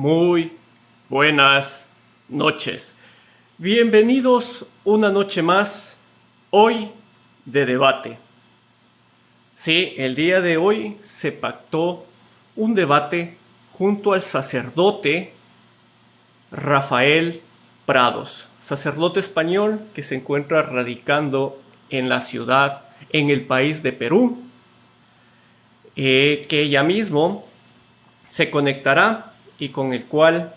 Muy buenas noches. Bienvenidos una noche más, hoy de debate. Sí, el día de hoy se pactó un debate junto al sacerdote Rafael Prados, sacerdote español que se encuentra radicando en la ciudad, en el país de Perú, que ya mismo se conectará y con el cual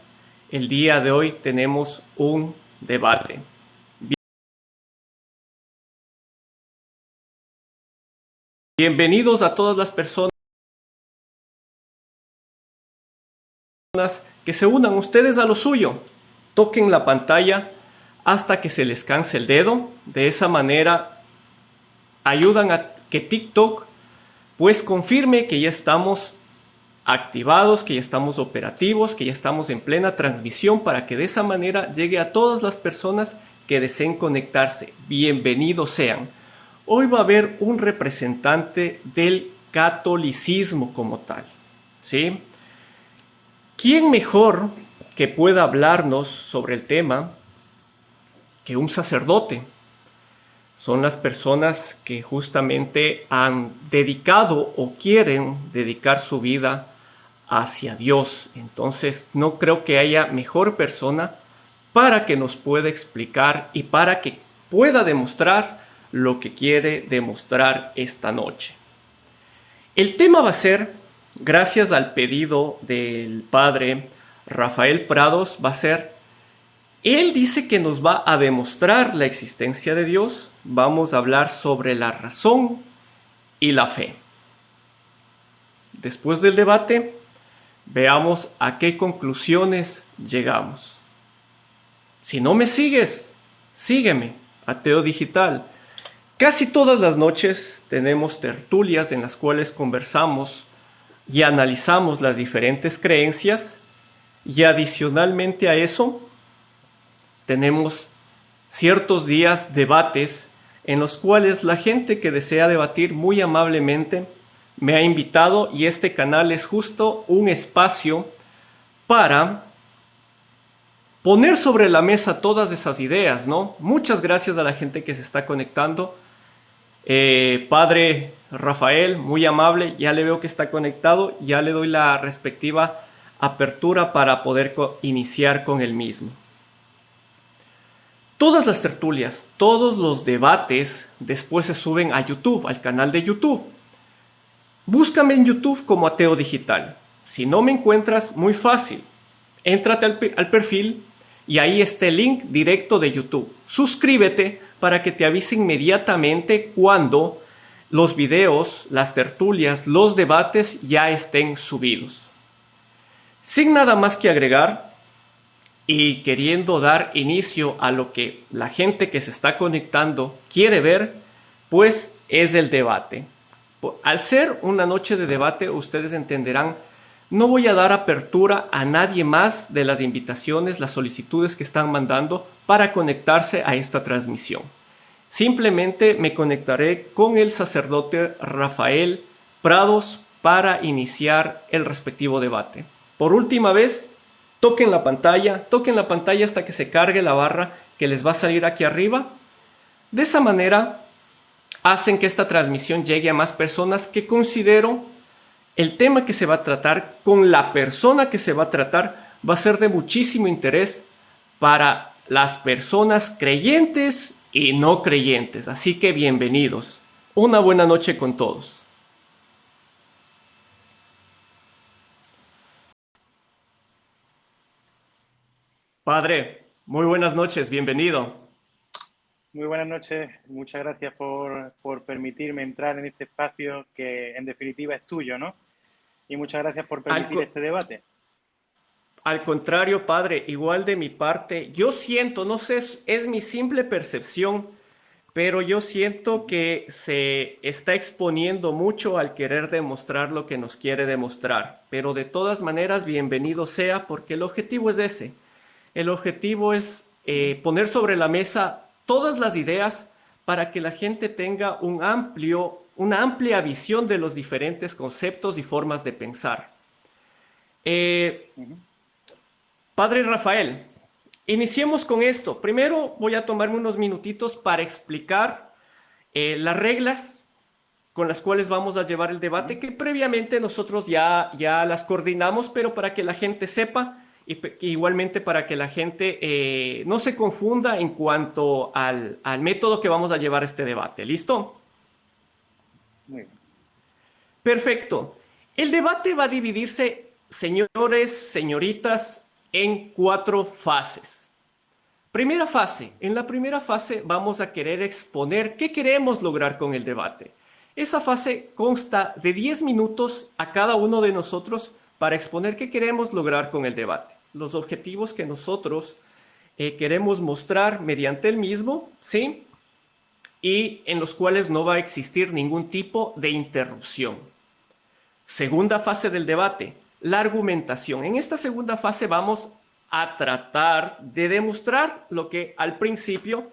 el día de hoy tenemos un debate. Bienvenidos a todas las personas que se unan ustedes a lo suyo. Toquen la pantalla hasta que se les canse el dedo. De esa manera ayudan a que TikTok pues confirme que ya estamos activados, que ya estamos operativos, que ya estamos en plena transmisión para que de esa manera llegue a todas las personas que deseen conectarse. Bienvenidos sean. Hoy va a haber un representante del catolicismo como tal, ¿sí? ¿Quién mejor que pueda hablarnos sobre el tema que un sacerdote? Son las personas que justamente han dedicado o quieren dedicar su vida hacia Dios. Entonces no creo que haya mejor persona para que nos pueda explicar y para que pueda demostrar lo que quiere demostrar esta noche. El tema va a ser, gracias al pedido del padre Rafael Prados, va a ser, él dice que nos va a demostrar la existencia de Dios. Vamos a hablar sobre la razón y la fe. Después del debate, veamos a qué conclusiones llegamos. Si no me sigues, sígueme, Ateo Digital. Casi todas las noches tenemos tertulias en las cuales conversamos y analizamos las diferentes creencias y adicionalmente a eso tenemos ciertos días debates en los cuales la gente que desea debatir muy amablemente me ha invitado y este canal es justo un espacio para poner sobre la mesa todas esas ideas, ¿no? Muchas gracias a la gente que se está conectando. Padre Rafael, muy amable, ya le veo que está conectado, ya le doy la respectiva apertura para poder iniciar con el mismo. Todas las tertulias, todos los debates después se suben a YouTube, al canal de YouTube. Búscame en YouTube como Ateo Digital. Si no me encuentras, muy fácil. Éntrate al perfil y ahí está el link directo de YouTube. Suscríbete para que te avise inmediatamente cuando los videos, las tertulias, los debates ya estén subidos. Sin nada más que agregar y queriendo dar inicio a lo que la gente que se está conectando quiere ver, pues es el debate. Al ser una noche de debate, ustedes entenderán, no voy a dar apertura a nadie más de las invitaciones, las solicitudes que están mandando para conectarse a esta transmisión. Simplemente me conectaré con el sacerdote Rafael Prados para iniciar el respectivo debate. Por última vez, toquen la pantalla hasta que se cargue la barra que les va a salir aquí arriba. De esa manera hacen que esta transmisión llegue a más personas que considero el tema que se va a tratar con la persona que se va a tratar va a ser de muchísimo interés para las personas creyentes y no creyentes. Así que bienvenidos. Una buena noche con todos. Padre, muy buenas noches, bienvenido. Muy buenas noches, muchas gracias por permitirme entrar en este espacio que en definitiva es tuyo, ¿no? Y muchas gracias por permitir este debate. Al contrario, padre, igual de mi parte, yo siento, no sé, es mi simple percepción, pero yo siento que se está exponiendo mucho al querer demostrar lo que nos quiere demostrar. Pero de todas maneras, bienvenido sea, porque el objetivo es ese. El objetivo es poner sobre la mesa todas las ideas para que la gente tenga una amplia visión de los diferentes conceptos y formas de pensar. Padre Rafael, iniciemos con esto. Primero voy a tomarme unos minutitos para explicar las reglas con las cuales vamos a llevar el debate, que previamente nosotros ya las coordinamos, pero para que la gente sepa y igualmente para que la gente no se confunda en cuanto al método que vamos a llevar este debate. ¿Listo? Muy bien. Perfecto. El debate va a dividirse, señores, señoritas, en 4 fases. Primera fase. En la primera fase vamos a querer exponer qué queremos lograr con el debate. Esa fase consta de 10 minutos a cada uno de nosotros para exponer qué queremos lograr con el debate, los objetivos que nosotros queremos mostrar mediante el mismo, ¿sí? Y en los cuales no va a existir ningún tipo de interrupción. Segunda fase del debate, la argumentación. En esta segunda fase vamos a tratar de demostrar lo que al principio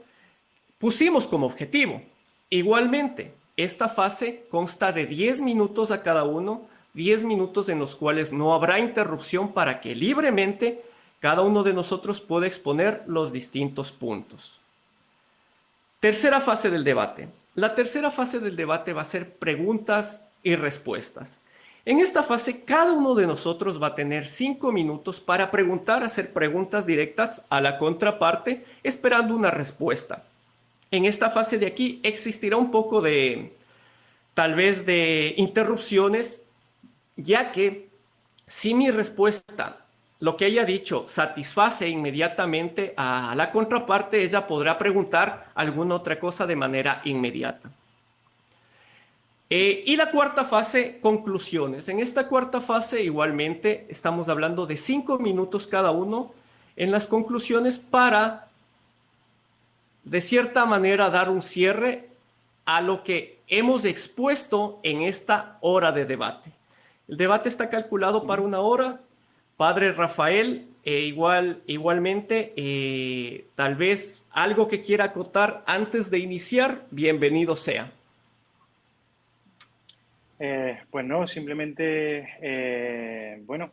pusimos como objetivo. Igualmente, esta fase consta de 10 minutos a cada uno, 10 minutos en los cuales no habrá interrupción para que libremente cada uno de nosotros pueda exponer los distintos puntos. Tercera fase del debate. La tercera fase del debate va a ser preguntas y respuestas. En esta fase, cada uno de nosotros va a tener 5 minutos para preguntar, hacer preguntas directas a la contraparte, esperando una respuesta. En esta fase de aquí existirá un poco de, tal vez, de interrupciones, ya que si mi respuesta, lo que haya dicho, satisface inmediatamente a la contraparte, ella podrá preguntar alguna otra cosa de manera inmediata. Y la cuarta fase, conclusiones. En esta cuarta fase, igualmente, estamos hablando de 5 minutos cada uno en las conclusiones para, de cierta manera, dar un cierre a lo que hemos expuesto en esta hora de debate. El debate está calculado para 1 hora. Padre Rafael, igualmente, tal vez algo que quiera acotar antes de iniciar, bienvenido sea. Pues no, simplemente, bueno,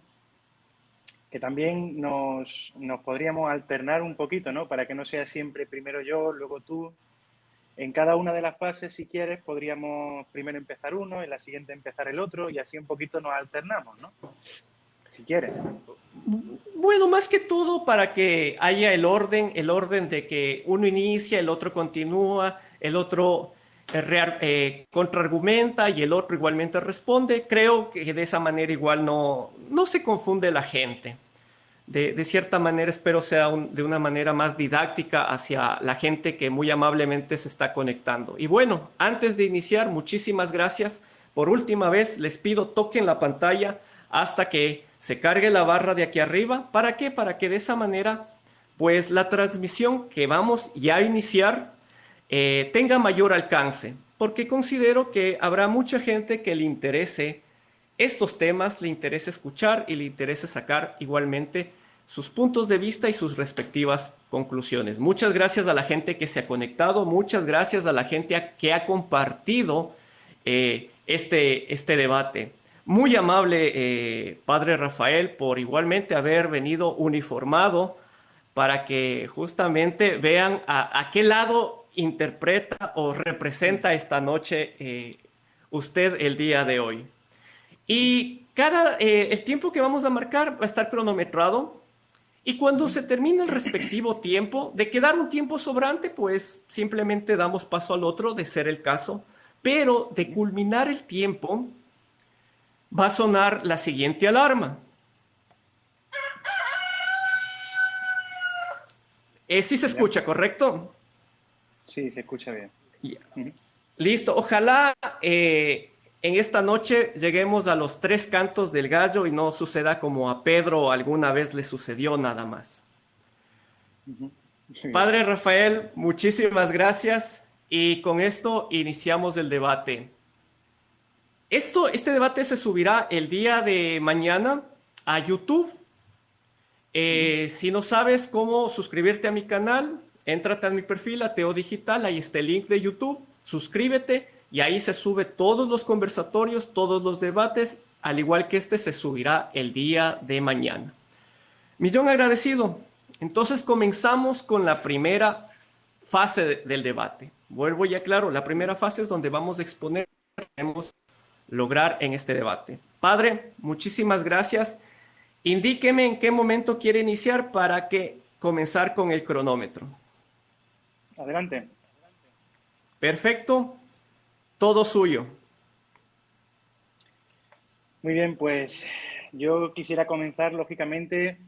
que también nos podríamos alternar un poquito, ¿no? Para que no sea siempre primero yo, luego tú. En cada una de las fases, si quieres, podríamos primero empezar uno, en la siguiente empezar el otro, y así un poquito nos alternamos, ¿no? Si quieres. Bueno, más que todo para que haya el orden de que uno inicia, el otro continúa, el otro contraargumenta y el otro igualmente responde. Creo que de esa manera igual no se confunde la gente. De cierta manera espero sea de una manera más didáctica hacia la gente que muy amablemente se está conectando. Y bueno, antes de iniciar, muchísimas gracias. Por última vez les pido toquen la pantalla hasta que se cargue la barra de aquí arriba. ¿Para qué? Para que de esa manera, pues la transmisión que vamos ya a iniciar tenga mayor alcance, porque considero que habrá mucha gente que le interese estos temas, le interesa escuchar y le interesa sacar igualmente sus puntos de vista y sus respectivas conclusiones. Muchas gracias a la gente que se ha conectado, muchas gracias a la gente que ha compartido este debate. Muy amable, Padre Rafael, por igualmente haber venido uniformado para que justamente vean a qué lado interpreta o representa esta noche usted el día de hoy. Y el tiempo que vamos a marcar va a estar cronometrado. Y cuando se termine el respectivo tiempo, de quedar un tiempo sobrante, pues simplemente damos paso al otro, de ser el caso. Pero de culminar el tiempo, va a sonar la siguiente alarma. Sí se escucha, ¿correcto? Sí, se escucha bien. Yeah. Listo. Ojalá en esta noche lleguemos a los 3 cantos del gallo y no suceda como a Pedro alguna vez le sucedió nada más. Padre Rafael, muchísimas gracias y con esto iniciamos el debate. Este debate se subirá el día de mañana a YouTube. Si no sabes cómo suscribirte a mi canal, éntrate a mi perfil, Ateo Digital, ahí está el link de YouTube, suscríbete y ahí se sube todos los conversatorios, todos los debates, al igual que este se subirá el día de mañana. Millón agradecido. Entonces comenzamos con la primera fase del debate. Vuelvo y aclaro, la primera fase es donde vamos a exponer lo que queremos lograr en este debate. Padre, muchísimas gracias. Indíqueme en qué momento quiere iniciar para que comenzar con el cronómetro. Adelante. Perfecto, todo suyo. Muy bien, pues yo quisiera comenzar, lógicamente,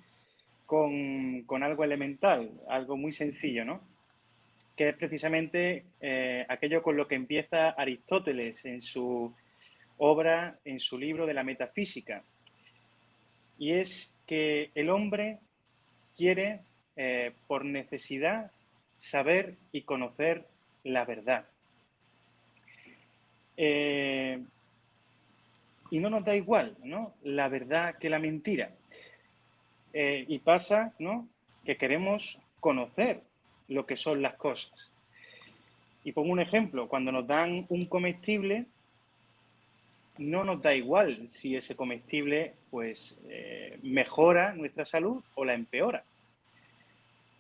con algo elemental, algo muy sencillo, ¿no? Que es precisamente aquello con lo que empieza Aristóteles en su obra, en su libro de la metafísica. Y es que el hombre quiere, por necesidad, saber y conocer la verdad. Y no nos da igual, ¿no?, la verdad que la mentira. Y pasa, ¿no?, que queremos conocer lo que son las cosas. Y pongo un ejemplo, cuando nos dan un comestible, no nos da igual si ese comestible pues mejora nuestra salud o la empeora.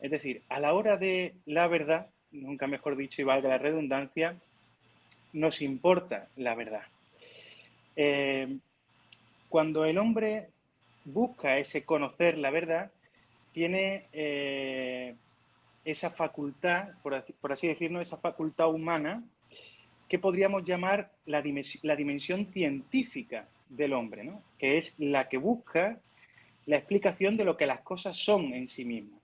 Es decir, a la hora de la verdad, nunca mejor dicho y valga la redundancia, nos importa la verdad. Cuando el hombre busca ese conocer la verdad, tiene esa facultad, por así decirlo, esa facultad humana que podríamos llamar la dimensión científica del hombre, ¿no?, que es la que busca la explicación de lo que las cosas son en sí mismas.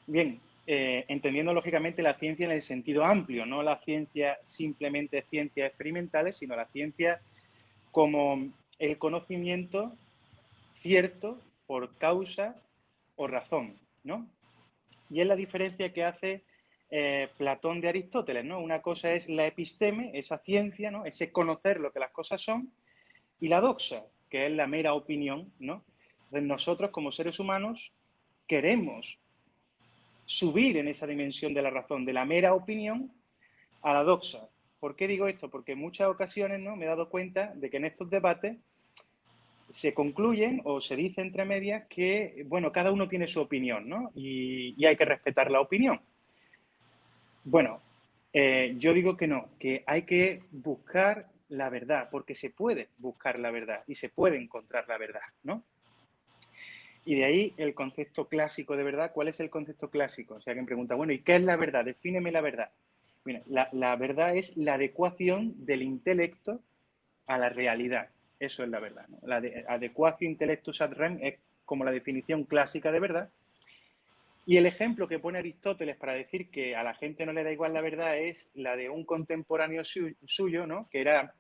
Bien, entendiendo lógicamente la ciencia en el sentido amplio, no la ciencia simplemente ciencias experimentales, sino la ciencia como el conocimiento cierto por causa o razón, ¿no? Y es la diferencia que hace Platón de Aristóteles, ¿no? Una cosa es la episteme, esa ciencia, ¿no?, ese conocer lo que las cosas son, y la doxa, que es la mera opinión, ¿no? Entonces nosotros como seres humanos queremos subir en esa dimensión de la razón, de la mera opinión a la doxa. ¿Por qué digo esto? Porque en muchas ocasiones, ¿no?, me he dado cuenta de que en estos debates se concluyen o se dice entre medias que, bueno, cada uno tiene su opinión, ¿no?, y hay que respetar la opinión. Bueno, yo digo que no, que hay que buscar la verdad, porque se puede buscar la verdad y se puede encontrar la verdad, ¿no? Y de ahí el concepto clásico de verdad. ¿Cuál es el concepto clásico? O sea, alguien pregunta, bueno, ¿y qué es la verdad? Defíneme la verdad. Mira, la verdad es la adecuación del intelecto a la realidad. Eso es la verdad, ¿no? La adequatio intellectus ad rem es como la definición clásica de verdad. Y el ejemplo que pone Aristóteles para decir que a la gente no le da igual la verdad es la de un contemporáneo suyo, ¿no?, que era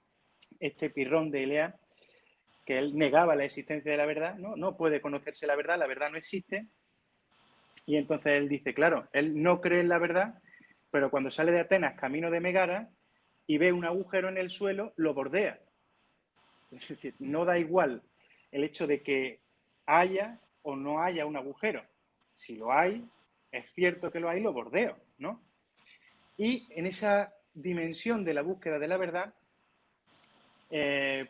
este Pirrón de Elea, que él negaba la existencia de la verdad, ¿no? No puede conocerse la verdad no existe. Y entonces él dice, claro, él no cree en la verdad, pero cuando sale de Atenas camino de Megara y ve un agujero en el suelo, lo bordea. Es decir, no da igual el hecho de que haya o no haya un agujero. Si lo hay, es cierto que lo hay, lo bordeo, ¿no? Y en esa dimensión de la búsqueda de la verdad,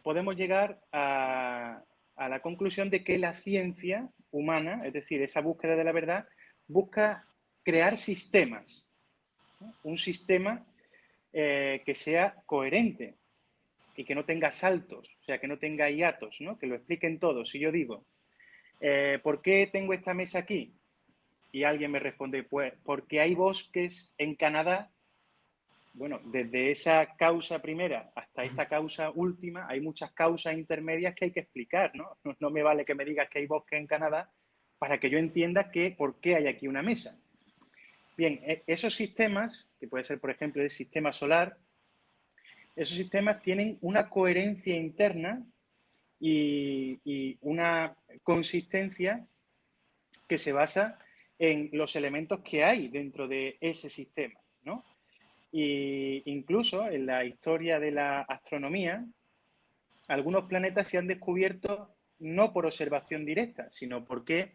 podemos llegar a la conclusión de que la ciencia humana, es decir, esa búsqueda de la verdad, busca crear sistemas, ¿no? Un sistema que sea coherente y que no tenga saltos, o sea, que no tenga hiatos, ¿no?, que lo expliquen todos. Si yo digo, ¿por qué tengo esta mesa aquí? Y alguien me responde, pues porque hay bosques en Canadá. Bueno, desde esa causa primera hasta esta causa última, hay muchas causas intermedias que hay que explicar, ¿no? No me vale que me digas que hay bosques en Canadá para que yo entienda por qué hay aquí una mesa. Bien, esos sistemas, que puede ser, por ejemplo, el sistema solar, esos sistemas tienen una coherencia interna y una consistencia que se basa en los elementos que hay dentro de ese sistema, ¿no? Y incluso en la historia de la astronomía, algunos planetas se han descubierto no por observación directa, sino porque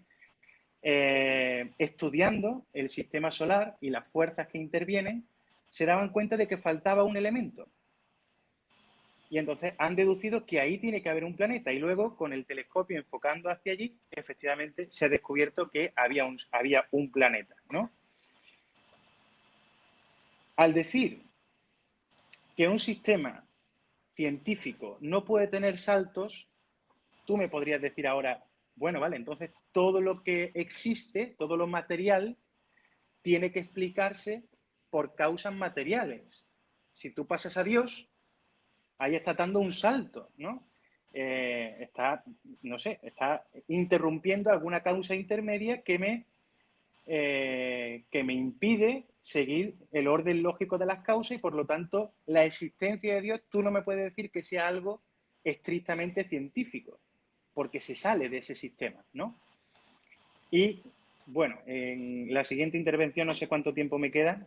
estudiando el sistema solar y las fuerzas que intervienen, se daban cuenta de que faltaba un elemento. Y entonces han deducido que ahí tiene que haber un planeta. Y luego, con el telescopio enfocando hacia allí, efectivamente se ha descubierto que había un planeta, ¿no? Al decir que un sistema científico no puede tener saltos, tú me podrías decir ahora, bueno, vale, entonces todo lo que existe, todo lo material, tiene que explicarse por causas materiales. Si tú pasas a Dios, ahí está dando un salto, ¿no? No sé, está interrumpiendo alguna causa intermedia que me impide seguir el orden lógico de las causas y, por lo tanto, la existencia de Dios, tú no me puedes decir que sea algo estrictamente científico, porque se sale de ese sistema, ¿no? Y, bueno, en la siguiente intervención, no sé cuánto tiempo me queda.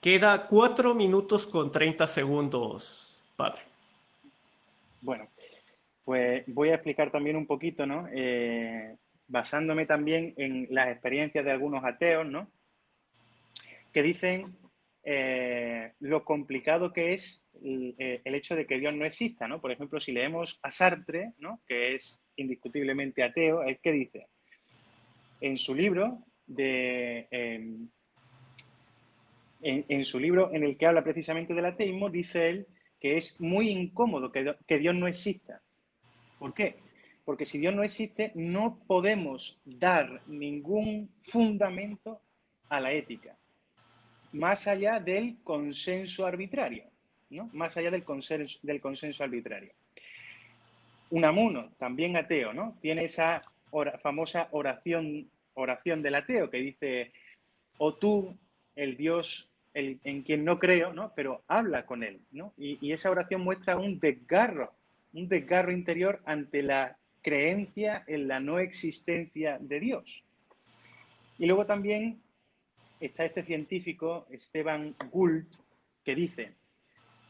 Queda 4 minutos con 30 segundos, padre. Bueno, pues voy a explicar también un poquito, ¿no? Basándome también en las experiencias de algunos ateos, ¿no? Que dicen lo complicado que es el hecho de que Dios no exista, ¿no? Por ejemplo, si leemos a Sartre, ¿no? Que es indiscutiblemente ateo, es que dice en su libro en su libro en el que habla precisamente del ateísmo, dice él que es muy incómodo que Dios no exista. ¿Por qué? Porque si Dios no existe, no podemos dar ningún fundamento a la ética, más allá del consenso arbitrario, ¿no? Más allá del consenso arbitrario. Unamuno, también ateo, ¿no? Tiene esa famosa oración del ateo que dice, o tú, el Dios en quien no creo, ¿no? Pero habla con él, ¿no? Y esa oración muestra un desgarro interior ante la creencia en la no existencia de Dios. Y luego también está este científico, Esteban Gould, que dice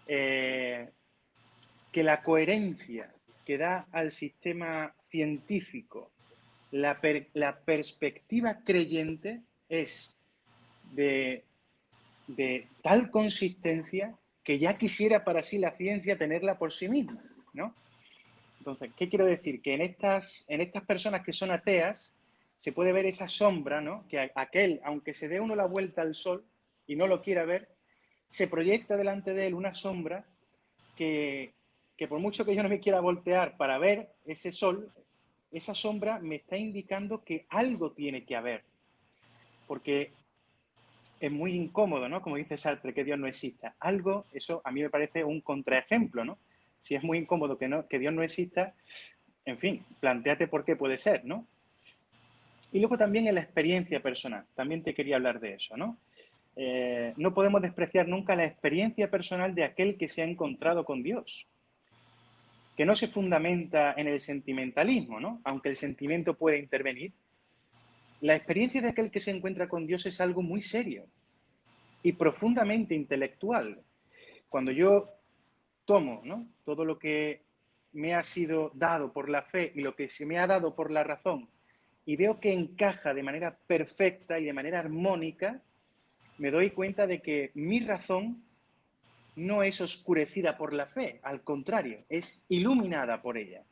que la coherencia que da al sistema científico la perspectiva creyente es de tal consistencia que ya quisiera para sí la ciencia tenerla por sí misma, ¿no? Entonces, ¿qué quiero decir? Que en estas personas que son ateas se puede ver esa sombra, ¿no? Que aquel, aunque se dé uno la vuelta al sol y no lo quiera ver, se proyecta delante de él una sombra que, que por mucho que yo no me quiera voltear para ver ese sol, esa sombra me está indicando que algo tiene que haber. Porque es muy incómodo, ¿no? Como dice Sartre, que Dios no exista. Algo, eso a mí me parece un contraejemplo, ¿no? Si es muy incómodo que Dios no exista, en fin, planteate por qué puede ser, ¿no? Y luego también en la experiencia personal, también te quería hablar de eso, ¿no? No podemos despreciar nunca la experiencia personal de aquel que se ha encontrado con Dios, que no se fundamenta en el sentimentalismo, ¿no? Aunque el sentimiento puede intervenir. La experiencia de aquel que se encuentra con Dios es algo muy serio y profundamente intelectual. Cuando yo tomo, ¿no? Todo lo que me ha sido dado por la fe y lo que se me ha dado por la razón y veo que encaja de manera perfecta y de manera armónica, me doy cuenta de que mi razón no es oscurecida por la fe, al contrario, es iluminada por ella.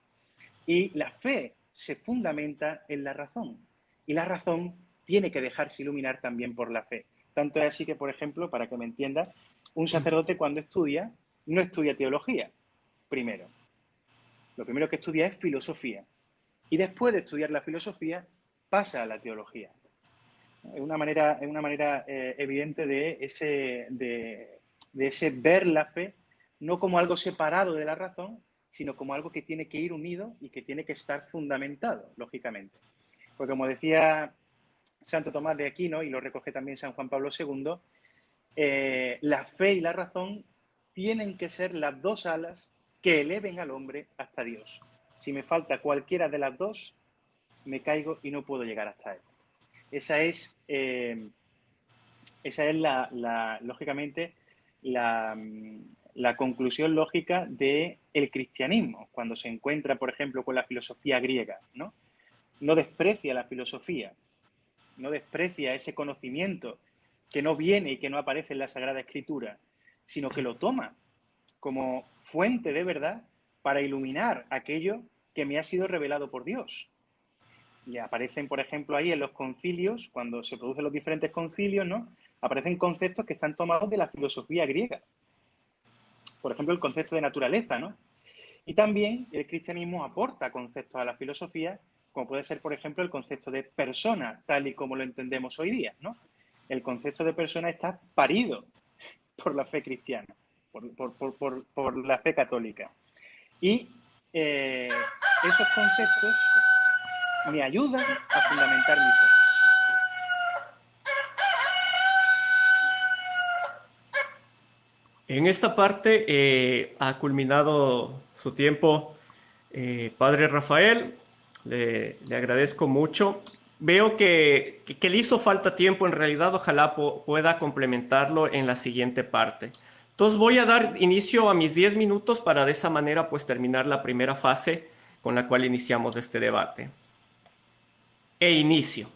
Y la fe se fundamenta en la razón. Y la razón tiene que dejarse iluminar también por la fe. Tanto es así que, por ejemplo, para que me entiendas, un sacerdote cuando estudia, no estudia teología, primero. Lo primero que estudia es filosofía. Y después de estudiar la filosofía, pasa a la teología. Es una manera evidente de ese ver la fe, no como algo separado de la razón, sino como algo que tiene que ir unido y que tiene que estar fundamentado, lógicamente. Porque como decía Santo Tomás de Aquino, y lo recoge también San Juan Pablo II, la fe y la razón tienen que ser las dos alas que eleven al hombre hasta Dios. Si me falta cualquiera de las dos, me caigo y no puedo llegar hasta él. Esa es lógicamente, la conclusión lógica del cristianismo, cuando se encuentra, por ejemplo, con la filosofía griega, ¿no? No desprecia la filosofía, no desprecia ese conocimiento que no viene y que no aparece en la Sagrada Escritura, sino que lo toma como fuente de verdad para iluminar aquello que me ha sido revelado por Dios. Y aparecen, por ejemplo, ahí en los concilios, cuando se producen los diferentes concilios, ¿no? Aparecen conceptos que están tomados de la filosofía griega. Por ejemplo, el concepto de naturaleza, ¿no? Y también el cristianismo aporta conceptos a la filosofía, como puede ser, por ejemplo, el concepto de persona, tal y como lo entendemos hoy día, ¿no? El concepto de persona está parido por la fe cristiana, por la fe católica. Y esos conceptos me ayudan a fundamentar mi fe. En esta parte ha culminado su tiempo, Padre Rafael. Le agradezco mucho. Veo que le hizo falta tiempo en realidad. Ojalá pueda complementarlo en la siguiente parte. Entonces voy a dar inicio a mis 10 minutos para de esa manera pues terminar la primera fase con la cual iniciamos este debate. Inicio.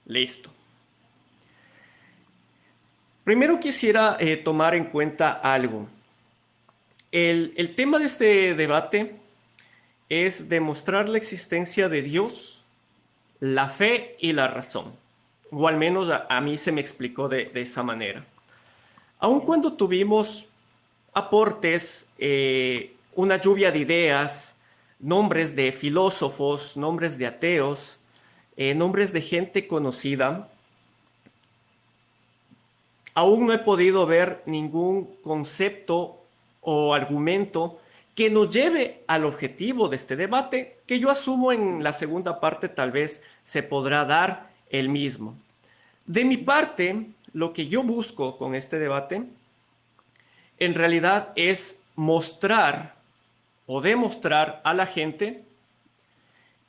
Listo. Primero quisiera tomar en cuenta algo. El tema de este debate es demostrar la existencia de Dios, la fe y la razón. O al menos a mí se me explicó de esa manera. Aun cuando tuvimos aportes, una lluvia de ideas, nombres de filósofos, nombres de ateos, nombres de gente conocida, aún no he podido ver ningún concepto o argumento que nos lleve al objetivo de este debate, que yo asumo en la segunda parte tal vez se podrá dar el mismo. De mi parte, lo que yo busco con este debate, en realidad es mostrar o demostrar a la gente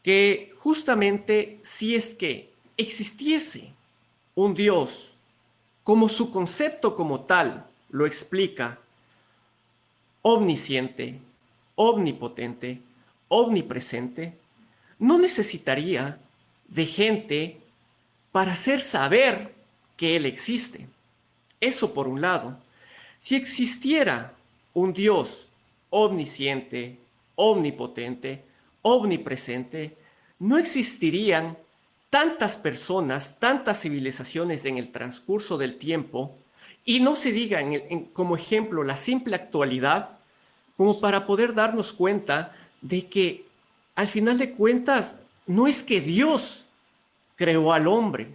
que justamente si es que existiese un Dios, como su concepto como tal lo explica, omnisciente, omnipotente, omnipresente, no necesitaría de gente para hacer saber que Él existe. Eso por un lado. Si existiera un Dios omnisciente, omnipotente, omnipresente, no existirían tantas personas, tantas civilizaciones en el transcurso del tiempo, y no se diga como ejemplo la simple actualidad, como para poder darnos cuenta de que al final de cuentas no es que Dios creó al hombre,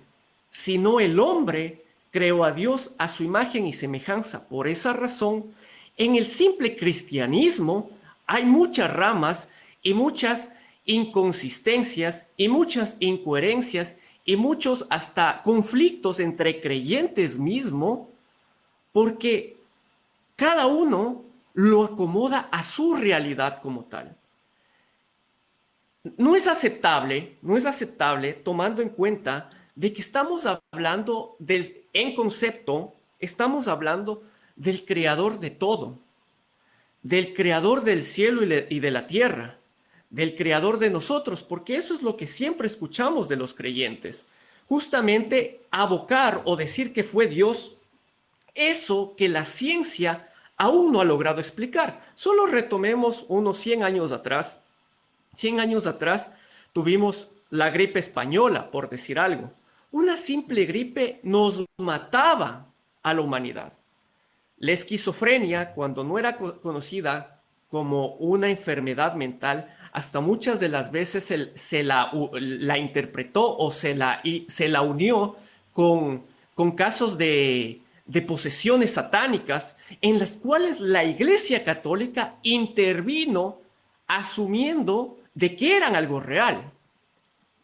sino el hombre creó a Dios a su imagen y semejanza. Por esa razón, en el simple cristianismo hay muchas ramas y muchas inconsistencias y muchas incoherencias y muchos hasta conflictos entre creyentes mismos, porque cada uno lo acomoda a su realidad como tal. No es aceptable tomando en cuenta de que estamos hablando en concepto, estamos hablando del creador de todo, del creador del cielo y de la tierra, del creador de nosotros, porque eso es lo que siempre escuchamos de los creyentes. Justamente abocar o decir que fue Dios, eso que la ciencia aún no ha logrado explicar. Solo retomemos unos 100 años atrás. 100 años atrás tuvimos la gripe española, por decir algo. Una simple gripe nos mataba a la humanidad. La esquizofrenia, cuando no era conocida como una enfermedad mental, hasta muchas de las veces se la interpretó o se la unió con casos de posesiones satánicas, en las cuales la Iglesia Católica intervino asumiendo de que eran algo real.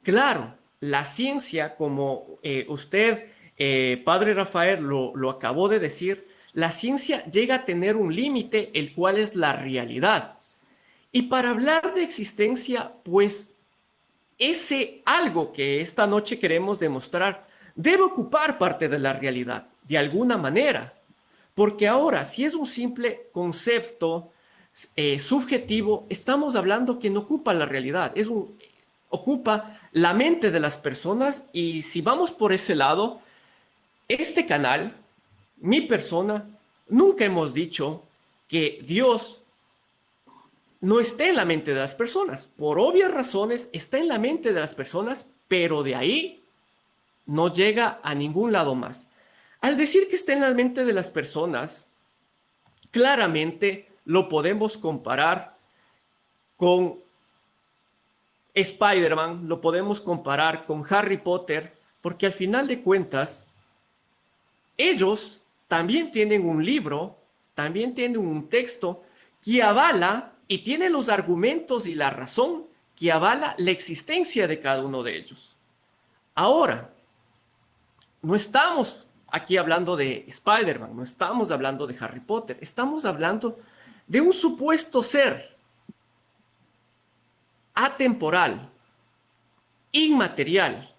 Claro, la ciencia, como usted, Padre Rafael, lo acabó de decir, la ciencia llega a tener un límite, el cual es la realidad. Y para hablar de existencia, pues ese algo que esta noche queremos demostrar debe ocupar parte de la realidad, de alguna manera. Porque ahora, si es un simple concepto subjetivo, estamos hablando que no ocupa la realidad, ocupa la mente de las personas. Y si vamos por ese lado, este canal, mi persona, nunca hemos dicho que Dios no esté en la mente de las personas. Por obvias razones está en la mente de las personas, pero de ahí no llega a ningún lado más. Al decir que está en la mente de las personas, claramente lo podemos comparar con Spider-Man, lo podemos comparar con Harry Potter, porque al final de cuentas, ellos también tienen un libro, también tienen un texto que avala y tiene los argumentos y la razón que avala la existencia de cada uno de ellos. Ahora, no estamos aquí hablando de Spider-Man, no estamos hablando de Harry Potter, estamos hablando de un supuesto ser atemporal, inmaterial,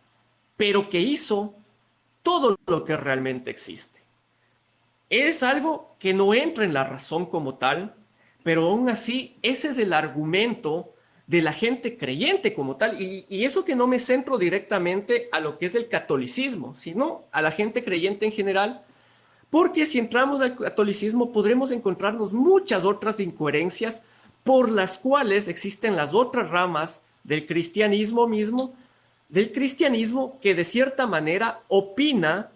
pero que hizo todo lo que realmente existe. Es algo que no entra en la razón como tal, pero aún así ese es el argumento de la gente creyente como tal. Y eso que no me centro directamente a lo que es el catolicismo, sino a la gente creyente en general, porque si entramos al catolicismo podremos encontrarnos muchas otras incoherencias por las cuales existen las otras ramas del cristianismo mismo, del cristianismo que de cierta manera opina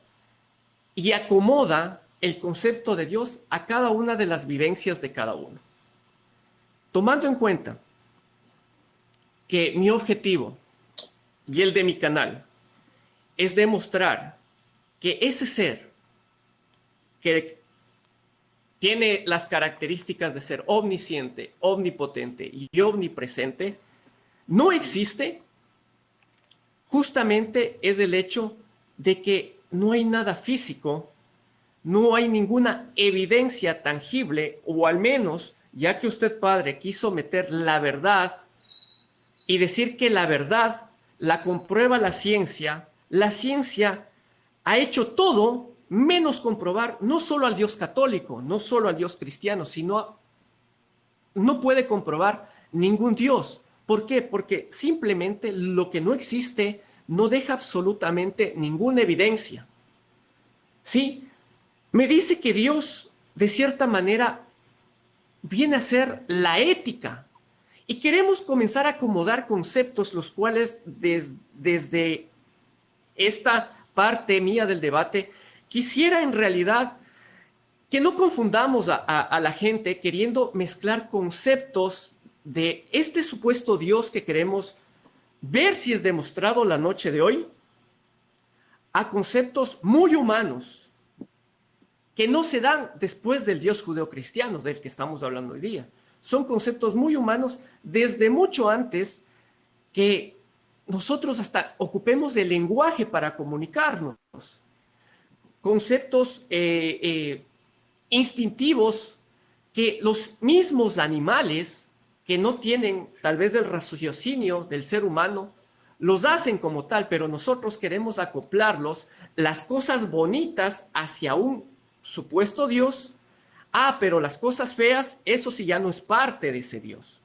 y acomoda el concepto de Dios a cada una de las vivencias de cada uno. Tomando en cuenta que mi objetivo y el de mi canal es demostrar que ese ser que tiene las características de ser omnisciente, omnipotente y omnipresente, no existe, justamente es el hecho de que no hay nada físico, no hay ninguna evidencia tangible, o al menos, ya que usted, padre, quiso meter la verdad y decir que la verdad la comprueba la ciencia ha hecho todo menos comprobar no solo al Dios católico, no solo al Dios cristiano, sino no puede comprobar ningún Dios. ¿Por qué? Porque simplemente lo que no existe no deja absolutamente ninguna evidencia. ¿Sí? Me dice que Dios, de cierta manera, viene a ser la ética. Y queremos comenzar a acomodar conceptos los cuales desde esta parte mía del debate quisiera en realidad que no confundamos a la gente queriendo mezclar conceptos de este supuesto Dios que queremos ver si es demostrado la noche de hoy a conceptos muy humanos que no se dan después del Dios judeocristiano del que estamos hablando hoy día. Son conceptos muy humanos desde mucho antes que nosotros hasta ocupemos el lenguaje para comunicarnos. Conceptos instintivos que los mismos animales que no tienen tal vez el raciocinio del ser humano los hacen como tal, pero nosotros queremos acoplarlos, las cosas bonitas hacia un supuesto Dios. Pero las cosas feas, eso sí ya no es parte de ese Dios.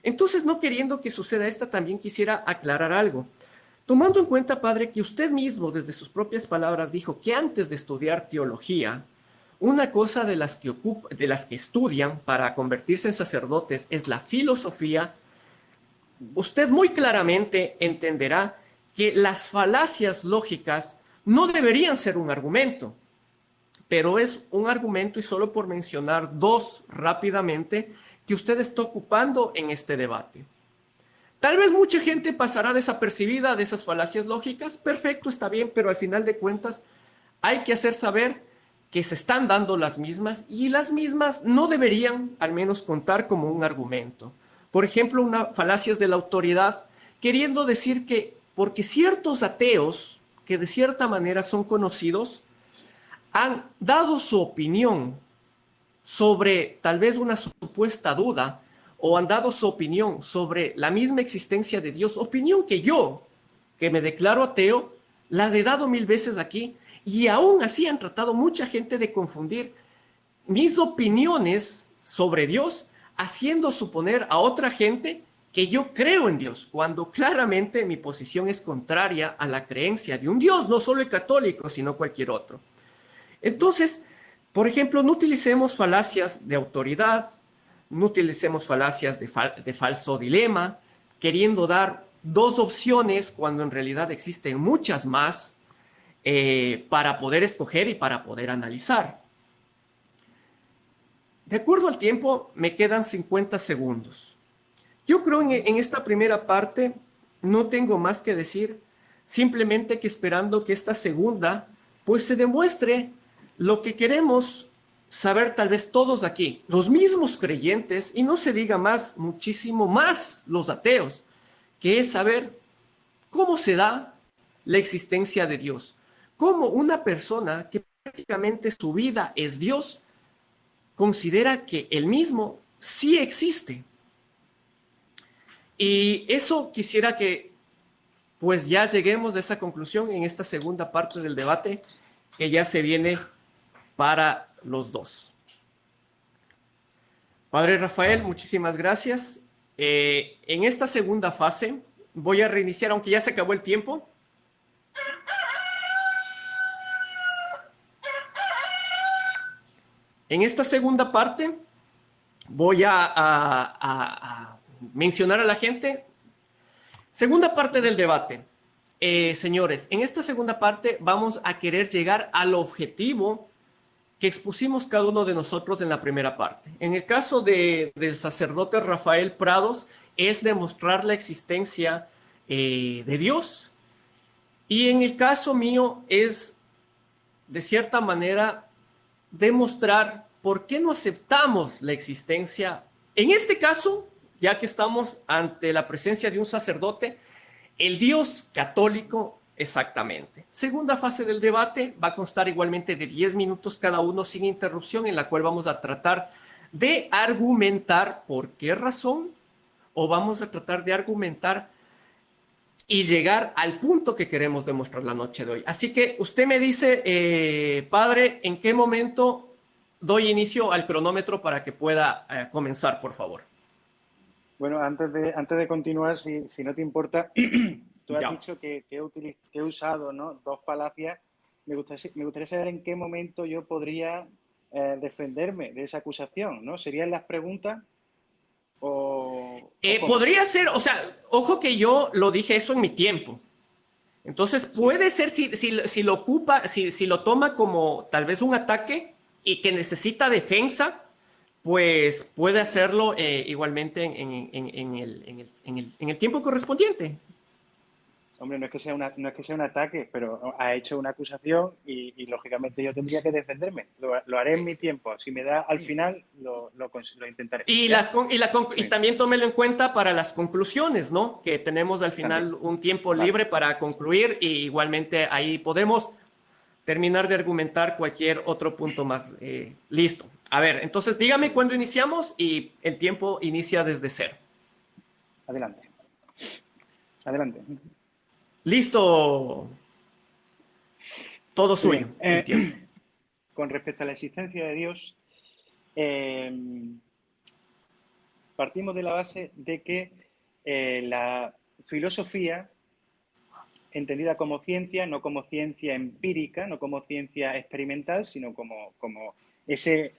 Entonces, no queriendo que suceda esta, también quisiera aclarar algo. Tomando en cuenta, padre, que usted mismo, desde sus propias palabras, dijo que antes de estudiar teología, una cosa de las que estudian para convertirse en sacerdotes es la filosofía, usted muy claramente entenderá que las falacias lógicas no deberían ser un argumento, pero es un argumento, y solo por mencionar dos rápidamente, que usted está ocupando en este debate. Tal vez mucha gente pasará desapercibida de esas falacias lógicas, perfecto, está bien, pero al final de cuentas hay que hacer saber que se están dando las mismas y las mismas no deberían al menos contar como un argumento. Por ejemplo, una falacia de la autoridad, queriendo decir que porque ciertos ateos, que de cierta manera son conocidos, han dado su opinión sobre tal vez una supuesta duda, o han dado su opinión sobre la misma existencia de Dios, opinión que yo, que me declaro ateo, la he dado 1000 veces aquí, y aún así han tratado mucha gente de confundir mis opiniones sobre Dios, haciendo suponer a otra gente que yo creo en Dios, cuando claramente mi posición es contraria a la creencia de un Dios, no solo el católico, sino cualquier otro. Entonces, Por ejemplo, no utilicemos falacias de autoridad, no utilicemos falacias de falso dilema, queriendo dar dos opciones cuando en realidad existen muchas más para poder escoger y para poder analizar. De acuerdo al tiempo, me quedan 50 segundos. Yo creo en esta primera parte no tengo más que decir, simplemente que esperando que esta segunda pues se demuestre lo que queremos saber tal vez todos aquí, los mismos creyentes y no se diga más, muchísimo más los ateos, que es saber cómo se da la existencia de Dios, cómo una persona que prácticamente su vida es Dios considera que él mismo sí existe. Y eso quisiera que pues ya lleguemos a esa conclusión en esta segunda parte del debate que ya se viene para los dos. Padre Rafael, muchísimas gracias. En esta segunda fase voy a reiniciar, aunque ya se acabó el tiempo. En esta segunda parte voy a mencionar a la gente. Segunda parte del debate. Señores, en esta segunda parte vamos a querer llegar al objetivo que expusimos cada uno de nosotros en la primera parte. En el caso del sacerdote Rafael Prados, es demostrar la existencia de Dios. Y en el caso mío es, de cierta manera, demostrar por qué no aceptamos la existencia. En este caso, ya que estamos ante la presencia de un sacerdote, el Dios católico exactamente. Segunda fase del debate va a constar igualmente de 10 minutos cada uno sin interrupción, en la cual vamos a tratar de argumentar por qué razón o vamos a tratar de argumentar y llegar al punto que queremos demostrar la noche de hoy. Así que usted me dice, padre, ¿en qué momento doy inicio al cronómetro para que pueda comenzar, por favor? Bueno, antes de continuar, si no te importa, tú has dicho que he usado, ¿no?, dos falacias. Me gustaría saber en qué momento yo podría defenderme de esa acusación, ¿no? ¿Serían las preguntas o podría ser, o sea, ojo que yo lo dije eso en mi tiempo. Entonces puede ser si lo ocupa, si lo toma como tal vez un ataque y que necesita defensa, pues puede hacerlo igualmente en el tiempo correspondiente. Hombre, no es que sea un ataque, pero ha hecho una acusación y lógicamente yo tendría que defenderme. Lo haré en mi tiempo. Si me da al final, lo intentaré. Y también tómelo en cuenta para las conclusiones, ¿no? Que tenemos al final También. un tiempo libre para concluir y igualmente ahí podemos terminar de argumentar cualquier otro punto más. Listo. A ver, entonces dígame cuándo iniciamos y el tiempo inicia desde cero. Adelante. Adelante. Listo. Todo suyo. El tiempo. Con respecto a la existencia de Dios, partimos de la base de que la filosofía, entendida como ciencia, no como ciencia empírica, no como ciencia experimental, sino como ese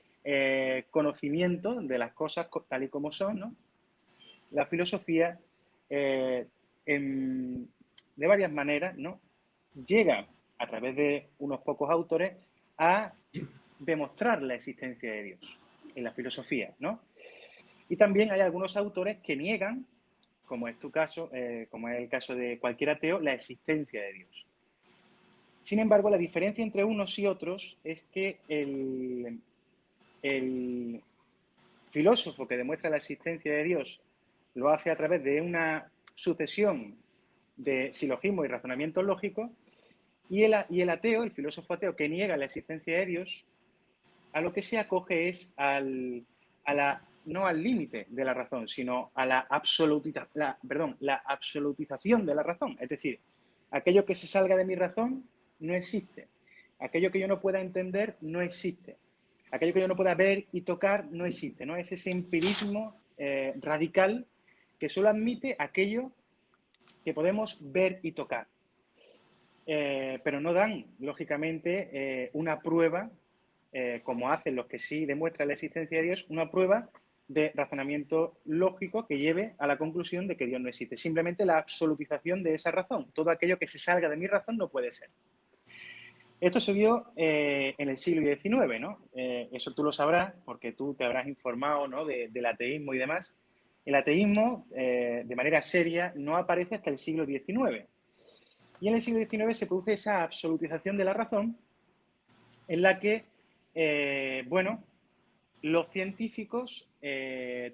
conocimiento de las cosas tal y como son, ¿no? La filosofía, de varias maneras, ¿no?, llega a través de unos pocos autores a demostrar la existencia de Dios en la filosofía, ¿no? Y también hay algunos autores que niegan, como es tu caso, como es el caso de cualquier ateo, la existencia de Dios. Sin embargo, la diferencia entre unos y otros es que el filósofo que demuestra la existencia de Dios lo hace a través de una sucesión de silogismos y razonamientos lógicos, y el ateo, el filósofo ateo que niega la existencia de Dios, a lo que se acoge es no al límite de la razón, sino a la absolutización de la razón. Es decir, aquello que se salga de mi razón no existe. Aquello que yo no pueda entender no existe. Aquello que yo no pueda ver y tocar no existe, ¿no? Es ese empirismo radical que solo admite aquello que podemos ver y tocar. Pero no dan, lógicamente, una prueba como hacen los que sí demuestran la existencia de Dios, una prueba de razonamiento lógico que lleve a la conclusión de que Dios no existe. Simplemente la absolutización de esa razón. Todo aquello que se salga de mi razón no puede ser. Esto se vio en el siglo XIX, ¿no? Eso tú lo sabrás porque tú te habrás informado, ¿no? Del ateísmo y demás. El ateísmo, de manera seria, no aparece hasta el siglo XIX. Y en el siglo XIX se produce esa absolutización de la razón en la que, bueno, los científicos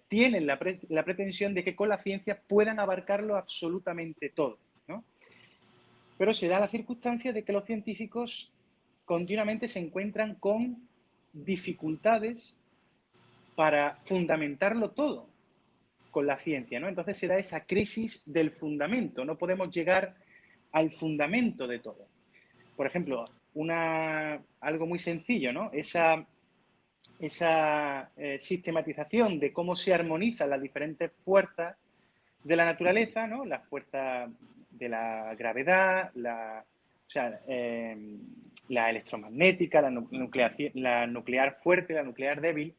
tienen la pretensión de que con la ciencia puedan abarcarlo absolutamente todo, ¿no? Pero se da la circunstancia de que los científicos continuamente se encuentran con dificultades para fundamentarlo todo con la ciencia, ¿no? Entonces se da esa crisis del fundamento, no podemos llegar al fundamento de todo. Por ejemplo, algo muy sencillo, ¿no? Esa sistematización de cómo se armonizan las diferentes fuerzas de la naturaleza, ¿no? La fuerza de la gravedad, la electromagnética, la nuclear fuerte, la nuclear débil.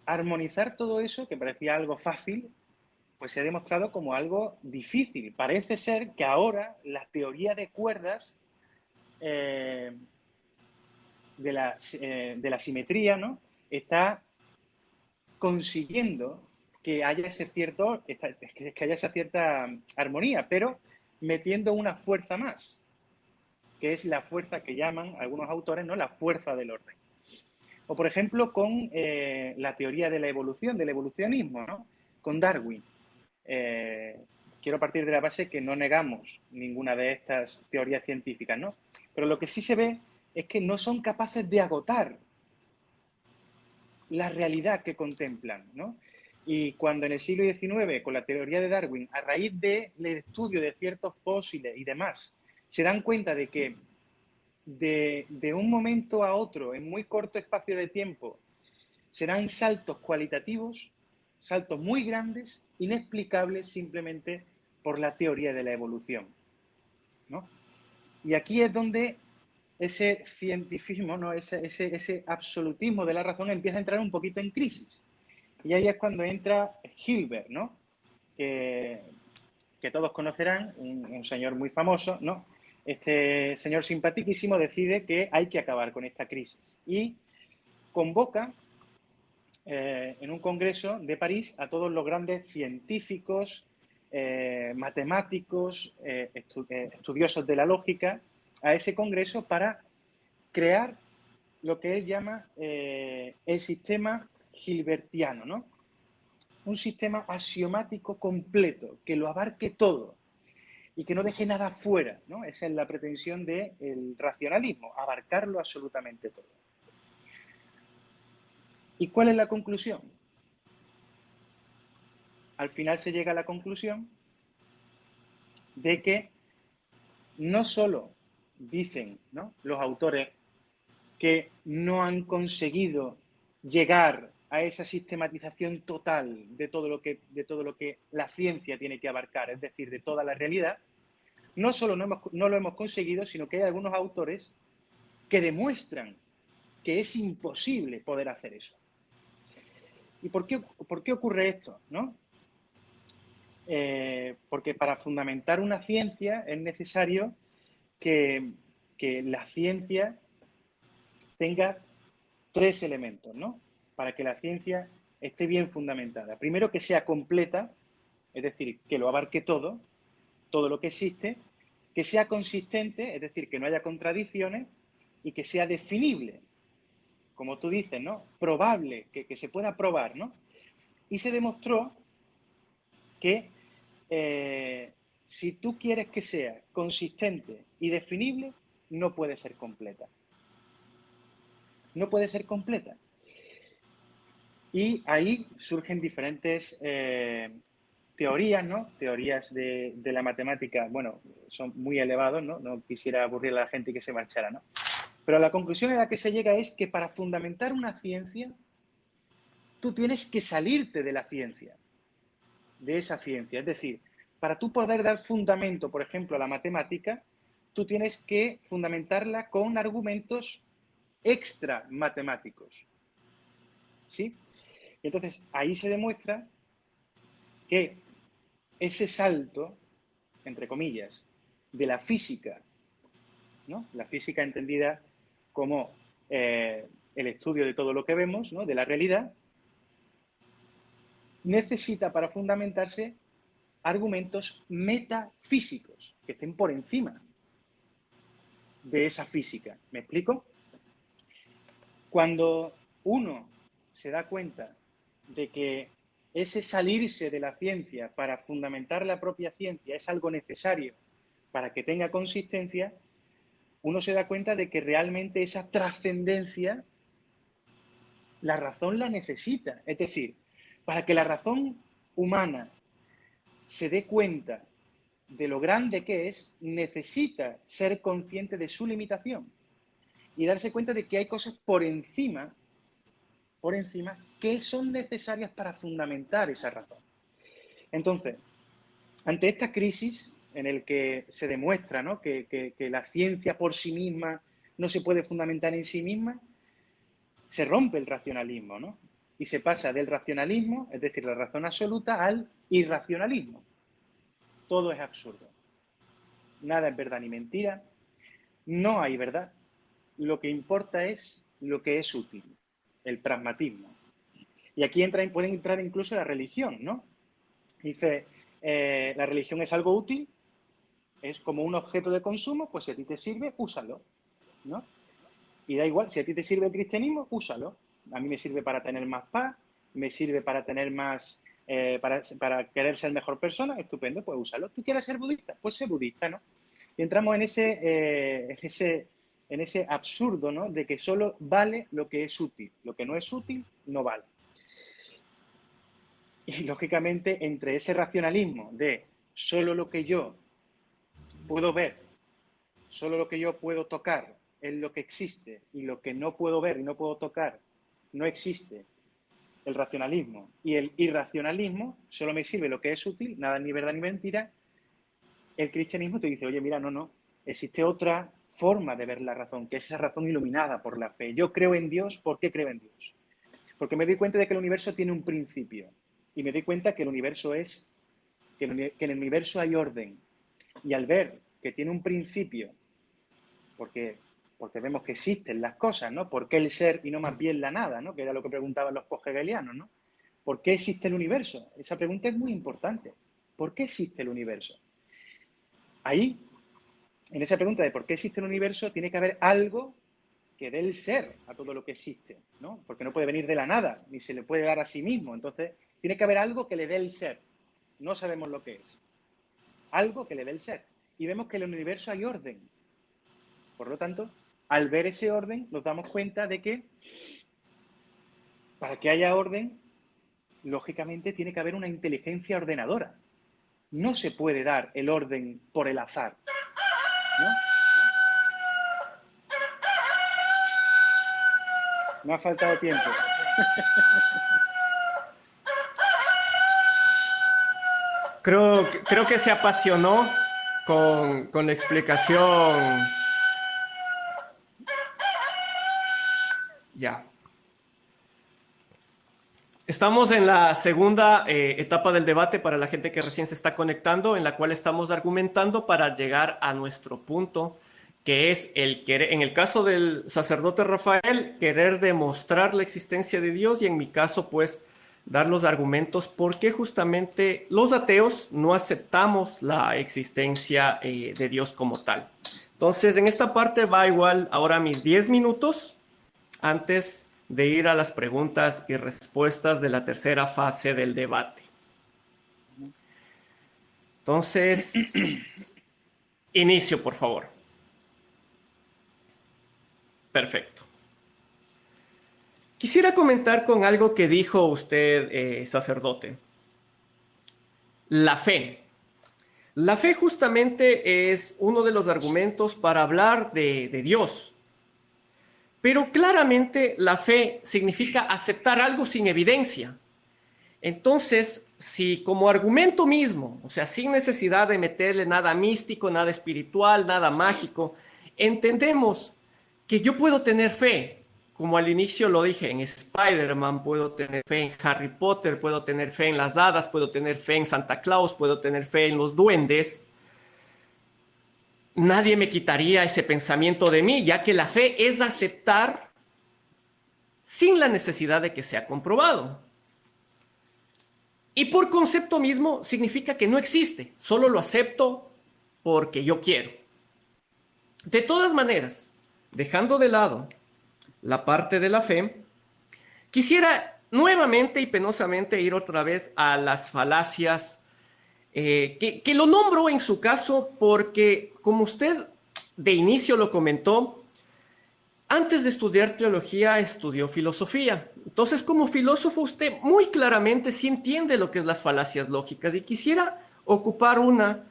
Armonizar todo eso, que parecía algo fácil, pues se ha demostrado como algo difícil. Parece ser que ahora la teoría de cuerdas de la simetría, ¿no? Está consiguiendo que haya esa cierta armonía, pero metiendo una fuerza más, que es la fuerza que llaman algunos autores, ¿no? La fuerza del orden. O, por ejemplo, con la teoría de la evolución, del evolucionismo, ¿no? Con Darwin. Quiero partir de la base que no negamos ninguna de estas teorías científicas, ¿no? Pero lo que sí se ve es que no son capaces de agotar la realidad que contemplan, ¿no? Y cuando en el siglo XIX, con la teoría de Darwin, a raíz del estudio de ciertos fósiles y demás, se dan cuenta de que de un momento a otro, en muy corto espacio de tiempo, se dan saltos cualitativos, saltos muy grandes, inexplicables simplemente por la teoría de la evolución, ¿no? Y aquí es donde ese cientificismo, ¿no? ese absolutismo de la razón empieza a entrar un poquito en crisis. Y ahí es cuando entra Hilbert, ¿no? Que todos conocerán, un señor muy famoso, ¿no? Este señor simpaticísimo decide que hay que acabar con esta crisis y convoca en un congreso de París a todos los grandes científicos, matemáticos, estudiosos de la lógica, a ese congreso para crear lo que él llama el sistema hilbertiano, ¿no? Un sistema axiomático completo, que lo abarque todo y que no deje nada fuera, ¿no? Esa es la pretensión del racionalismo, abarcarlo absolutamente todo. ¿Y cuál es la conclusión? Al final se llega a la conclusión de que no solo dicen, ¿no?, los autores que no han conseguido llegar a esa sistematización total de todo lo que la ciencia tiene que abarcar, es decir, de toda la realidad, no solo no lo hemos conseguido, sino que hay algunos autores que demuestran que es imposible poder hacer eso. ¿Y por qué ocurre esto? ¿No? Porque para fundamentar una ciencia es necesario que la ciencia tenga tres elementos, ¿no? Para que la ciencia esté bien fundamentada. Primero, que sea completa, es decir, que lo abarque todo lo que existe, que sea consistente, es decir, que no haya contradicciones, y que sea definible, como tú dices, ¿no? Probable, que se pueda probar, ¿no? Y se demostró que si tú quieres que sea consistente y definible, no puede ser completa. No puede ser completa. Y ahí surgen diferentes teorías, ¿no? Teorías de la matemática, bueno, son muy elevados, ¿no? No quisiera aburrir a la gente y que se marchara, ¿no? Pero la conclusión a la que se llega es que para fundamentar una ciencia, tú tienes que salirte de la ciencia, de esa ciencia. Es decir, para tú poder dar fundamento, por ejemplo, a la matemática, tú tienes que fundamentarla con argumentos extra matemáticos. ¿Sí? Y entonces ahí se demuestra que ese salto, entre comillas, de la física, ¿no? La física entendida como el estudio de todo lo que vemos, ¿no? De la realidad, necesita para fundamentarse argumentos metafísicos que estén por encima de esa física. ¿Me explico? Cuando uno se da cuenta de que ese salirse de la ciencia para fundamentar la propia ciencia es algo necesario para que tenga consistencia, uno se da cuenta de que realmente esa trascendencia la razón la necesita. Es decir, para que la razón humana se dé cuenta de lo grande que es, necesita ser consciente de su limitación y darse cuenta de que hay cosas por encima que son necesarias para fundamentar esa razón. Entonces, ante esta crisis en el que se demuestra, ¿no?, que la ciencia por sí misma no se puede fundamentar en sí misma, se rompe el racionalismo, ¿no? Y se pasa del racionalismo, es decir, la razón absoluta, al irracionalismo. Todo es absurdo. Nada es verdad ni mentira. No hay verdad. Lo que importa es lo que es útil, el pragmatismo. Y aquí pueden entrar incluso la religión, ¿no? Dice, la religión es algo útil, es como un objeto de consumo, pues si a ti te sirve, úsalo, ¿no? Y da igual, si a ti te sirve el cristianismo, úsalo. A mí me sirve para tener más paz, me sirve para tener más, para querer ser mejor persona, estupendo, pues úsalo. ¿Tú quieres ser budista? Pues sé budista, ¿no? Y entramos en ese absurdo, ¿no?, de que solo vale lo que es útil. Lo que no es útil, no vale. Y lógicamente, entre ese racionalismo de solo lo que yo puedo ver, solo lo que yo puedo tocar es lo que existe, y lo que no puedo ver y no puedo tocar no existe, el racionalismo, y el irracionalismo, solo me sirve lo que es útil, nada ni verdad ni mentira, el cristianismo te dice, oye, mira, no, existe otra forma de ver la razón, que es esa razón iluminada por la fe. Yo creo en Dios, ¿por qué creo en Dios? Porque me doy cuenta de que el universo tiene un principio, y me doy cuenta que el universo que en el universo hay orden, y al ver que tiene un principio, porque vemos que existen las cosas, ¿no? ¿Por qué el ser y no más bien la nada, ¿no?, que era lo que preguntaban los post-hegelianos, ¿no? ¿Por qué existe el universo? Esa pregunta es muy importante. ¿Por qué existe el universo? Ahí, en esa pregunta de por qué existe el universo, tiene que haber algo que dé el ser a todo lo que existe, ¿no? Porque no puede venir de la nada, ni se le puede dar a sí mismo. Entonces, tiene que haber algo que le dé el ser. No sabemos lo que es. Algo que le dé el ser. Y vemos que en el universo hay orden. Por lo tanto, al ver ese orden, nos damos cuenta de que para que haya orden, lógicamente tiene que haber una inteligencia ordenadora. No se puede dar el orden por el azar, ¿no? Me ha faltado tiempo. Creo que se apasionó con la explicación. Ya. Estamos en la segunda etapa del debate para la gente que recién se está conectando, en la cual estamos argumentando para llegar a nuestro punto, que es el querer, en el caso del sacerdote Rafael, querer demostrar la existencia de Dios, y en mi caso, pues, dar los argumentos por qué justamente los ateos no aceptamos la existencia de Dios como tal. Entonces, en esta parte va igual ahora mis 10 minutos antes de ir a las preguntas y respuestas de la tercera fase del debate. Entonces, inicio, por favor. Perfecto. Quisiera comentar con algo que dijo usted, sacerdote. La fe. La fe justamente es uno de los argumentos para hablar de Dios. Pero claramente la fe significa aceptar algo sin evidencia. Entonces, si como argumento mismo, o sea, sin necesidad de meterle nada místico, nada espiritual, nada mágico, entendemos que yo puedo tener fe, como al inicio lo dije, en Spider-Man, puedo tener fe en Harry Potter, puedo tener fe en las hadas, puedo tener fe en Santa Claus, puedo tener fe en los duendes. Nadie me quitaría ese pensamiento de mí, ya que la fe es aceptar sin la necesidad de que sea comprobado. Y por concepto mismo significa que no existe, solo lo acepto porque yo quiero. De todas maneras, dejando de lado la parte de la fe, quisiera nuevamente y penosamente ir otra vez a las falacias, que lo nombro en su caso porque, como usted de inicio lo comentó, antes de estudiar teología estudió filosofía. Entonces, como filósofo, usted muy claramente sí entiende lo que es las falacias lógicas y quisiera ocupar una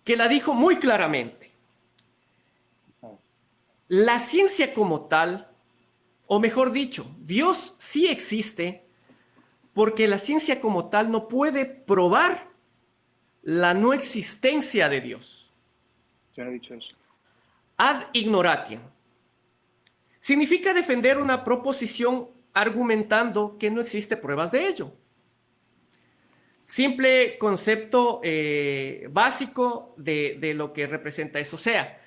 que la dijo muy claramente. La ciencia como tal, o mejor dicho, Dios sí existe porque la ciencia como tal no puede probar la no existencia de Dios. Yo no he dicho eso. Ad ignoratiam. Significa defender una proposición argumentando que no existe pruebas de ello. Simple concepto básico de lo que representa eso. O sea,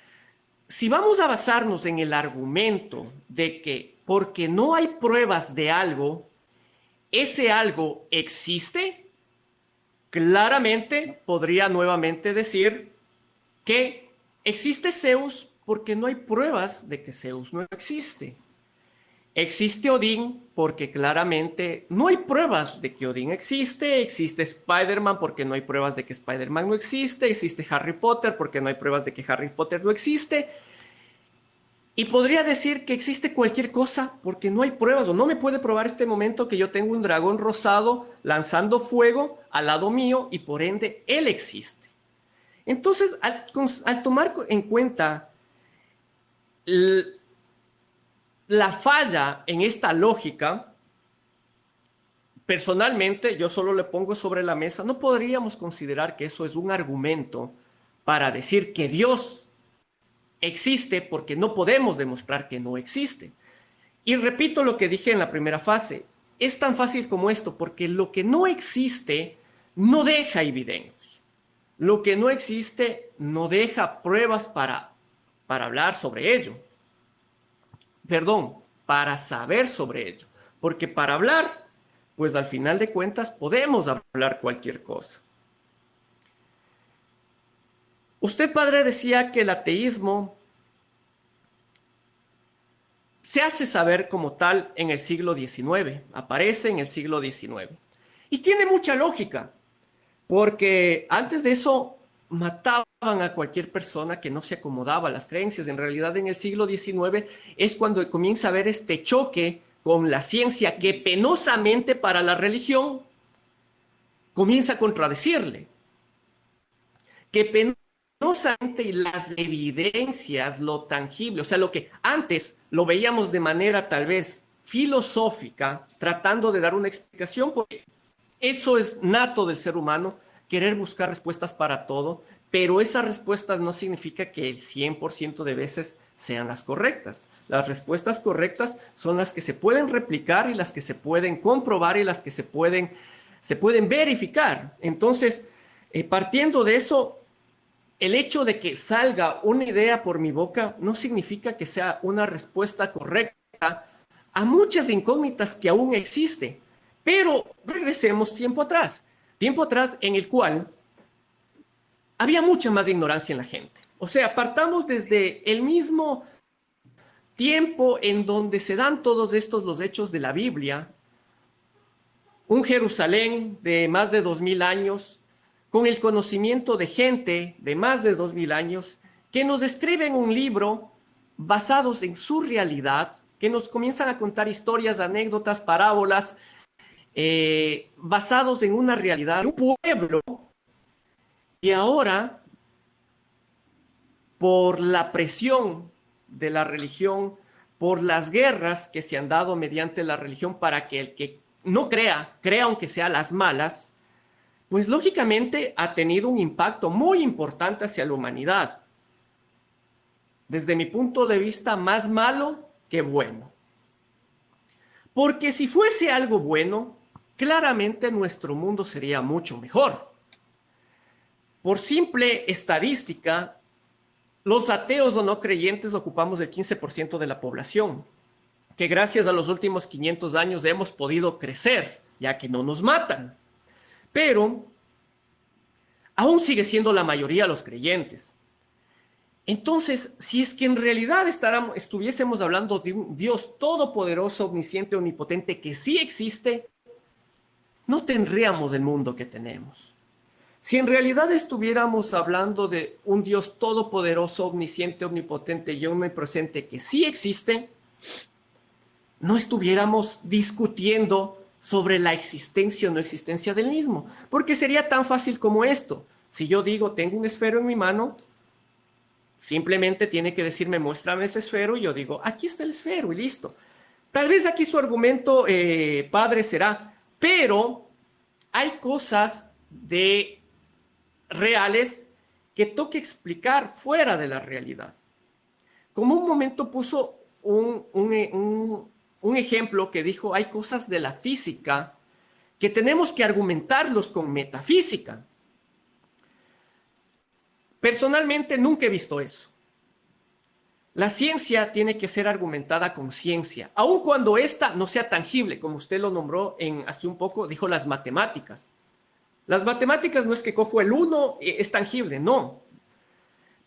si vamos a basarnos en el argumento de que porque no hay pruebas de algo, ese algo existe, claramente podría nuevamente decir que existe Zeus porque no hay pruebas de que Zeus no existe. Existe Odín porque claramente no hay pruebas de que Odín existe. Existe Spider-Man porque no hay pruebas de que Spider-Man no existe. Existe Harry Potter porque no hay pruebas de que Harry Potter no existe. Y podría decir que existe cualquier cosa porque no hay pruebas o no me puede probar este momento que yo tengo un dragón rosado lanzando fuego al lado mío y por ende él existe. Entonces, al tomar en cuenta la falla en esta lógica, personalmente yo solo le pongo sobre la mesa, no podríamos considerar que eso es un argumento para decir que Dios existe porque no podemos demostrar que no existe. Y repito lo que dije en la primera fase, es tan fácil como esto, porque lo que no existe no deja evidencia. Lo que no existe no deja pruebas para hablar sobre ello. Perdón, para saber sobre ello. Porque para hablar, pues al final de cuentas podemos hablar cualquier cosa. Usted, padre, decía que el ateísmo se hace saber como tal en el siglo XIX, aparece en el siglo XIX. Y tiene mucha lógica, porque antes de eso mataban a cualquier persona que no se acomodaba a las creencias. En realidad, en el siglo XIX es cuando comienza a haber este choque con la ciencia que penosamente para la religión comienza a contradecirle. Que penosamente y las evidencias, lo tangible, o sea, lo que antes lo veíamos de manera tal vez filosófica, tratando de dar una explicación, porque eso es nato del ser humano, querer buscar respuestas para todo, pero esas respuestas no significa que el 100% de veces sean las correctas. Las respuestas correctas son las que se pueden replicar y las que se pueden comprobar y las que se pueden verificar. Entonces, partiendo de eso, el hecho de que salga una idea por mi boca no significa que sea una respuesta correcta a muchas incógnitas que aún existen. Pero regresemos tiempo atrás en el cual había mucha más ignorancia en la gente. O sea, partamos desde el mismo tiempo en donde se dan todos estos los hechos de la Biblia, un Jerusalén de más de 2000 años, con el conocimiento de gente de más de 2000 años, que nos escriben un libro basados en su realidad, que nos comienzan a contar historias, anécdotas, parábolas, basados en una realidad, un pueblo, y ahora, por la presión de la religión, por las guerras que se han dado mediante la religión para que el que no crea aunque sea las malas, pues lógicamente ha tenido un impacto muy importante hacia la humanidad. desde mi punto de vista, más malo que bueno. Porque si fuese algo bueno, claramente nuestro mundo sería mucho mejor. Por simple estadística, los ateos o no creyentes ocupamos el 15% de la población, que gracias a los últimos 500 años hemos podido crecer, ya que no nos matan. Pero aún sigue siendo la mayoría los creyentes. Entonces, si es que en realidad estuviésemos hablando de un Dios todopoderoso, omnisciente, omnipotente, que sí existe, no tendríamos el mundo que tenemos. Si en realidad estuviéramos hablando de un Dios todopoderoso, omnisciente, omnipotente y omnipresente que sí existe, no estuviéramos discutiendo sobre la existencia o no existencia del mismo, porque sería tan fácil como esto. Si yo digo, tengo un esfero en mi mano, simplemente tiene que decirme, muéstrame ese esfero, y yo digo, aquí está el esfero, y listo. Tal vez aquí su argumento, padre, será, pero hay cosas reales que toca explicar fuera de la realidad. Como un momento puso un ejemplo que dijo, hay cosas de la física que tenemos que argumentarlos con metafísica. Personalmente nunca he visto eso. La ciencia tiene que ser argumentada con ciencia, aun cuando ésta no sea tangible, como usted lo nombró hace un poco, dijo las matemáticas. Las matemáticas no es que cojo el 1, es tangible, no.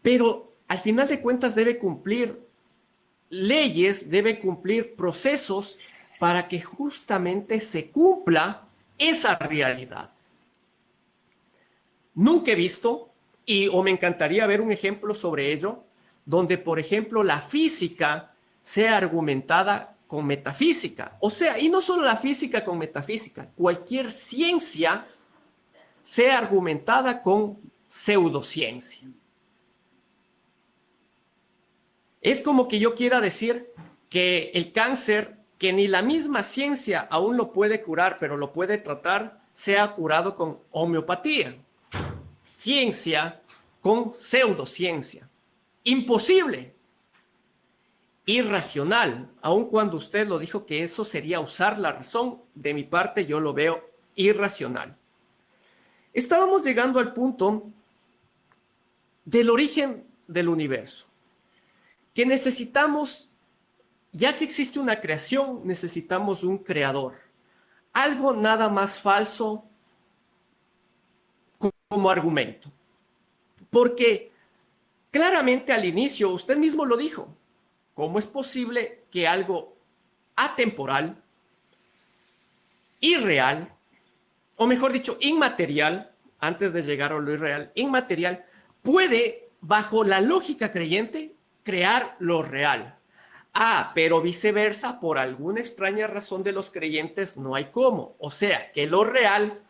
Pero al final de cuentas debe cumplir leyes, debe cumplir procesos para que justamente se cumpla esa realidad. Nunca he visto, o me encantaría ver un ejemplo sobre ello, donde, por ejemplo, la física sea argumentada con metafísica. O sea, y no solo la física con metafísica, cualquier ciencia sea argumentada con pseudociencia. Es como que yo quiera decir que el cáncer, que ni la misma ciencia aún lo puede curar, pero lo puede tratar, sea curado con homeopatía. Ciencia con pseudociencia. Imposible. Irracional. Aun cuando usted lo dijo que eso sería usar la razón, de mi parte yo lo veo irracional. Estábamos llegando al punto del origen del universo, que necesitamos, ya que existe una creación, necesitamos un creador. Algo nada más falso como argumento. Porque claramente al inicio, usted mismo lo dijo, ¿cómo es posible que algo atemporal, irreal, o mejor dicho, inmaterial, antes de llegar a lo irreal, inmaterial, puede, bajo la lógica creyente, crear lo real? Pero viceversa, por alguna extraña razón de los creyentes, no hay cómo. O sea, que lo real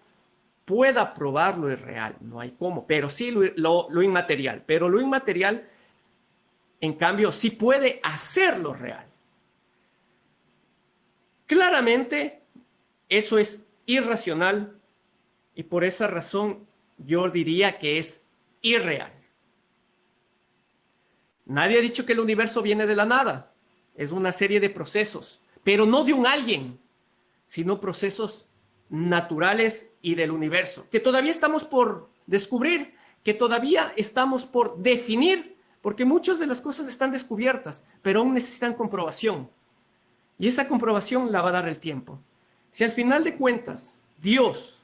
pueda probar lo irreal, no hay cómo, pero sí lo inmaterial. Pero lo inmaterial, en cambio, sí puede hacer lo real. Claramente, eso es irracional y por esa razón yo diría que es irreal. Nadie ha dicho que el universo viene de la nada. Es una serie de procesos, pero no de un alguien, sino procesos naturales y del universo, que todavía estamos por descubrir, que todavía estamos por definir, porque muchas de las cosas están descubiertas, pero aún necesitan comprobación. Y esa comprobación la va a dar el tiempo. Si al final de cuentas, Dios,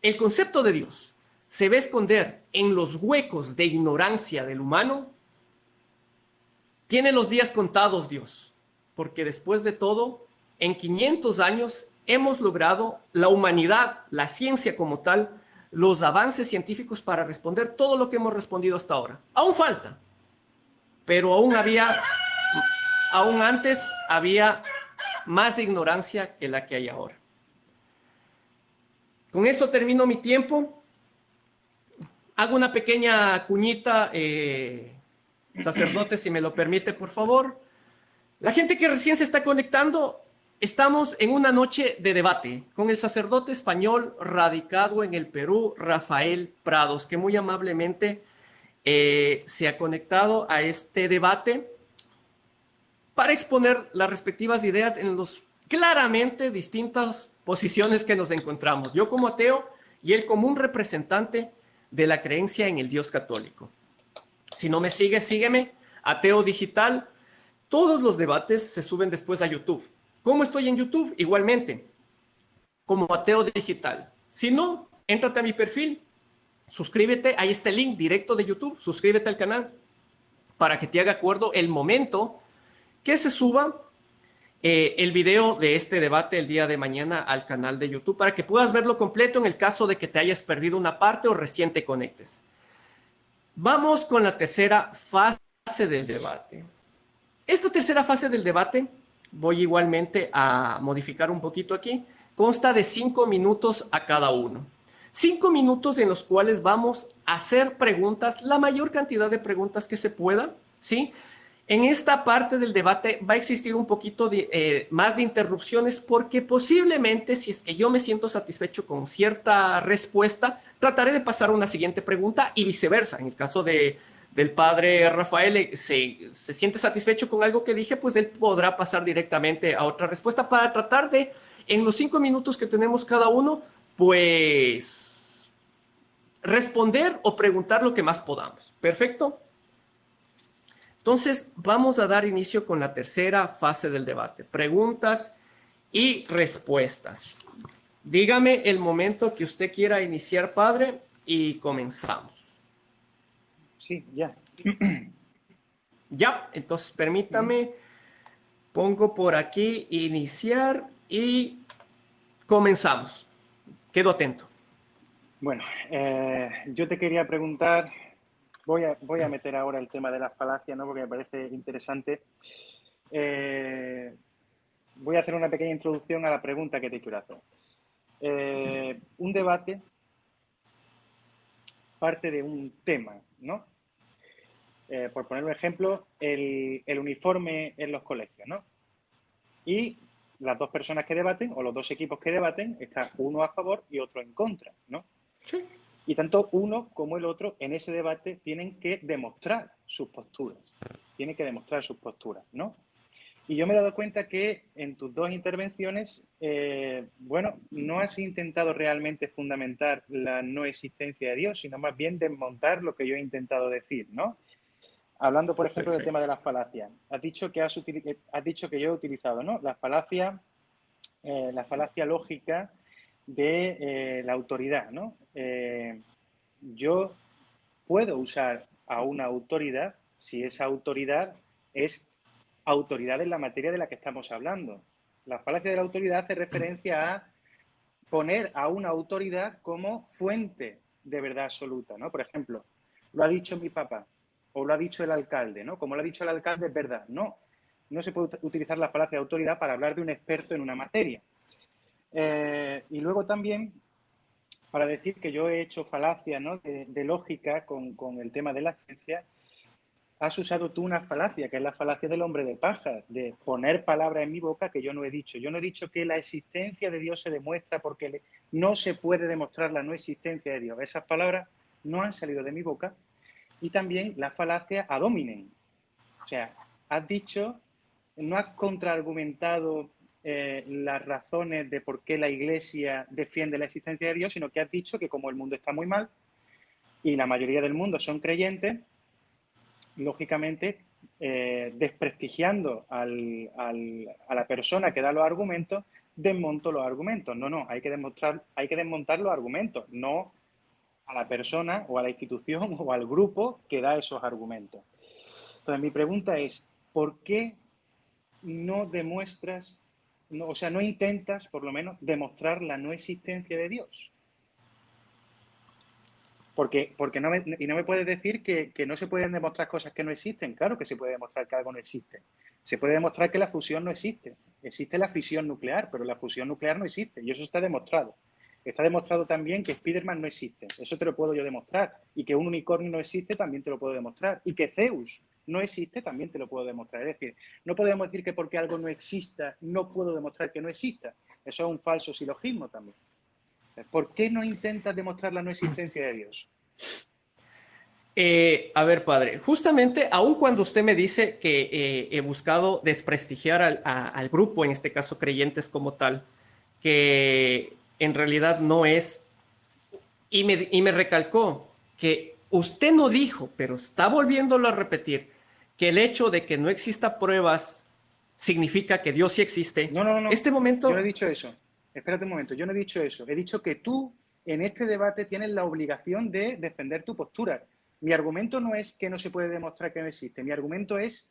el concepto de Dios, se va a esconder en los huecos de ignorancia del humano, tiene los días contados Dios, porque después de todo, en 500 años hemos logrado la humanidad, la ciencia como tal, los avances científicos para responder todo lo que hemos respondido hasta ahora. Aún falta, pero aún antes había más ignorancia que la que hay ahora. Con eso termino mi tiempo. Hago una pequeña cuñita, sacerdote, si me lo permite, por favor. La gente que recién se está conectando, estamos en una noche de debate con el sacerdote español radicado en el Perú, Rafael Prados, que muy amablemente se ha conectado a este debate para exponer las respectivas ideas en los claramente distintas posiciones que nos encontramos. Yo como ateo y él como un representante de la creencia en el Dios católico. Si no me sigues, sígueme, Ateo Digital. Todos los debates se suben después a YouTube. ¿Cómo estoy en YouTube? Igualmente, como Ateo Digital. Si no, éntrate a mi perfil, suscríbete, ahí está el link directo de YouTube, suscríbete al canal para que te haga acuerdo el momento que se suba el video de este debate el día de mañana al canal de YouTube para que puedas verlo completo en el caso de que te hayas perdido una parte o recién te conectes. Vamos con la tercera fase del debate. Esta tercera fase del debate, voy igualmente a modificar un poquito aquí, consta de 5 minutos a cada uno. 5 minutos en los cuales vamos a hacer preguntas, la mayor cantidad de preguntas que se pueda, ¿sí? En esta parte del debate va a existir un poquito más de interrupciones porque posiblemente si es que yo me siento satisfecho con cierta respuesta, trataré de pasar a una siguiente pregunta y viceversa. En el caso del padre Rafael se siente satisfecho con algo que dije, pues él podrá pasar directamente a otra respuesta para tratar de, en los 5 minutos que tenemos cada uno, pues responder o preguntar lo que más podamos. ¿Perfecto? Entonces, vamos a dar inicio con la tercera fase del debate. Preguntas y respuestas. Dígame el momento que usted quiera iniciar, padre, y comenzamos. Sí, ya. Ya, entonces permítame, pongo por aquí iniciar y comenzamos. Quedo atento. Bueno, yo te quería preguntar, voy a meter ahora el tema de las falacias, ¿no? Porque me parece interesante. Voy a hacer una pequeña introducción a la pregunta que te quiero hacer. Un debate parte de un tema, ¿no? Por poner un ejemplo, el uniforme en los colegios, ¿no? Y las dos personas que debaten, o los dos equipos que debaten, está uno a favor y otro en contra, ¿no? Sí. Y tanto uno como el otro en ese debate tienen que demostrar sus posturas. Tienen que demostrar sus posturas, ¿no? Y yo me he dado cuenta que en tus dos intervenciones, bueno, no has intentado realmente fundamentar la no existencia de Dios, sino más bien desmontar lo que yo he intentado decir, ¿no? Hablando, por ejemplo, del tema de las falacias. Has dicho que yo he utilizado, ¿no? La falacia lógica de la autoridad, ¿no? Yo puedo usar a una autoridad si esa autoridad es autoridad en la materia de la que estamos hablando. La falacia de la autoridad hace referencia a poner a una autoridad como fuente de verdad absoluta, ¿no? Por ejemplo, lo ha dicho mi papá o lo ha dicho el alcalde, ¿no? Como lo ha dicho el alcalde es verdad. No, no se puede utilizar la falacia de autoridad para hablar de un experto en una materia. Y luego también, para decir que yo he hecho falacia, ¿no? de lógica con el tema de la ciencia, has usado tú una falacia, que es la falacia del hombre de paja, de poner palabras en mi boca que yo no he dicho. Yo no he dicho que la existencia de Dios se demuestra porque no se puede demostrar la no existencia de Dios. Esas palabras no han salido de mi boca. Y también la falacia ad hominem. O sea, has dicho, no has contraargumentado las razones de por qué la Iglesia defiende la existencia de Dios, sino que has dicho que como el mundo está muy mal y la mayoría del mundo son creyentes, lógicamente, desprestigiando a la persona que da los argumentos, desmonto los argumentos. No, hay que desmontar los argumentos, no a la persona o a la institución o al grupo que da esos argumentos. Entonces, mi pregunta es, ¿por qué no demuestras, no intentas, por lo menos, demostrar la no existencia de Dios? Porque no me puedes decir que no se pueden demostrar cosas que no existen. Claro que se puede demostrar que algo no existe. Se puede demostrar que la fusión no existe. Existe la fisión nuclear, pero la fusión nuclear no existe. Y eso está demostrado. Está demostrado también que Spiderman no existe. Eso te lo puedo yo demostrar. Y que un unicornio no existe, también te lo puedo demostrar. Y que Zeus no existe, también te lo puedo demostrar. Es decir, no podemos decir que porque algo no exista, no puedo demostrar que no exista. Eso es un falso silogismo también. ¿Por qué no intentas demostrar la no existencia de Dios? A ver, padre, justamente, aun cuando usted me dice que he buscado desprestigiar al grupo, en este caso creyentes como tal, que en realidad no es, y me recalcó que usted no dijo, pero está volviéndolo a repetir, que el hecho de que no exista pruebas significa que Dios sí existe. No, no, no, no. Este Yo no he momento, dicho eso. Espérate un momento, yo no he dicho eso. He dicho que tú en este debate tienes la obligación de defender tu postura. Mi argumento no es que no se puede demostrar que no existe. Mi argumento es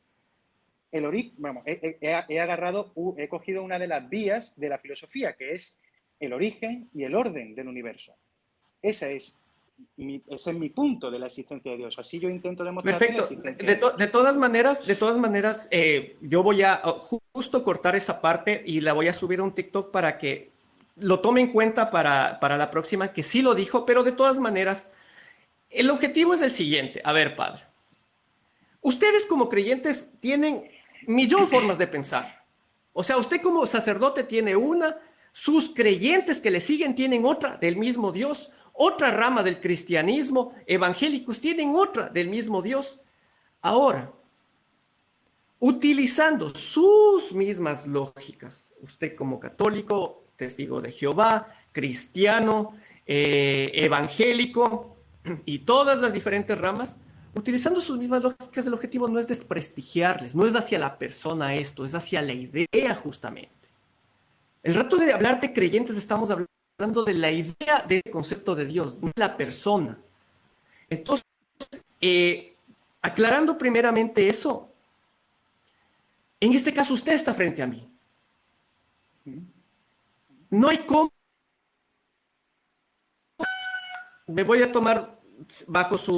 el origen. Vamos, he agarrado, he cogido una de las vías de la filosofía, que es el origen y el orden del universo. Esa es ese es mi punto de la existencia de Dios. Así yo intento demostrarte la perfecto. existencia de Dios. De todas maneras, yo voy a justo cortar esa parte y la voy a subir a un TikTok para que lo tome en cuenta para la próxima, que sí lo dijo, pero de todas maneras, el objetivo es el siguiente. A ver, padre. Ustedes como creyentes tienen millón formas de pensar. O sea, usted como sacerdote tiene una, sus creyentes que le siguen tienen otra del mismo Dios, otra rama del cristianismo, evangélicos tienen otra del mismo Dios. Ahora, utilizando sus mismas lógicas, usted como católico, testigo de Jehová, cristiano, evangélico y todas las diferentes ramas, utilizando sus mismas lógicas, el objetivo no es desprestigiarles, no es hacia la persona esto, es hacia la idea justamente. El rato de hablar de creyentes estamos hablando de la idea del concepto de Dios, no de la persona. Entonces, aclarando primeramente eso, en este caso usted está frente a mí. No hay cómo. Me voy a tomar bajo Sí,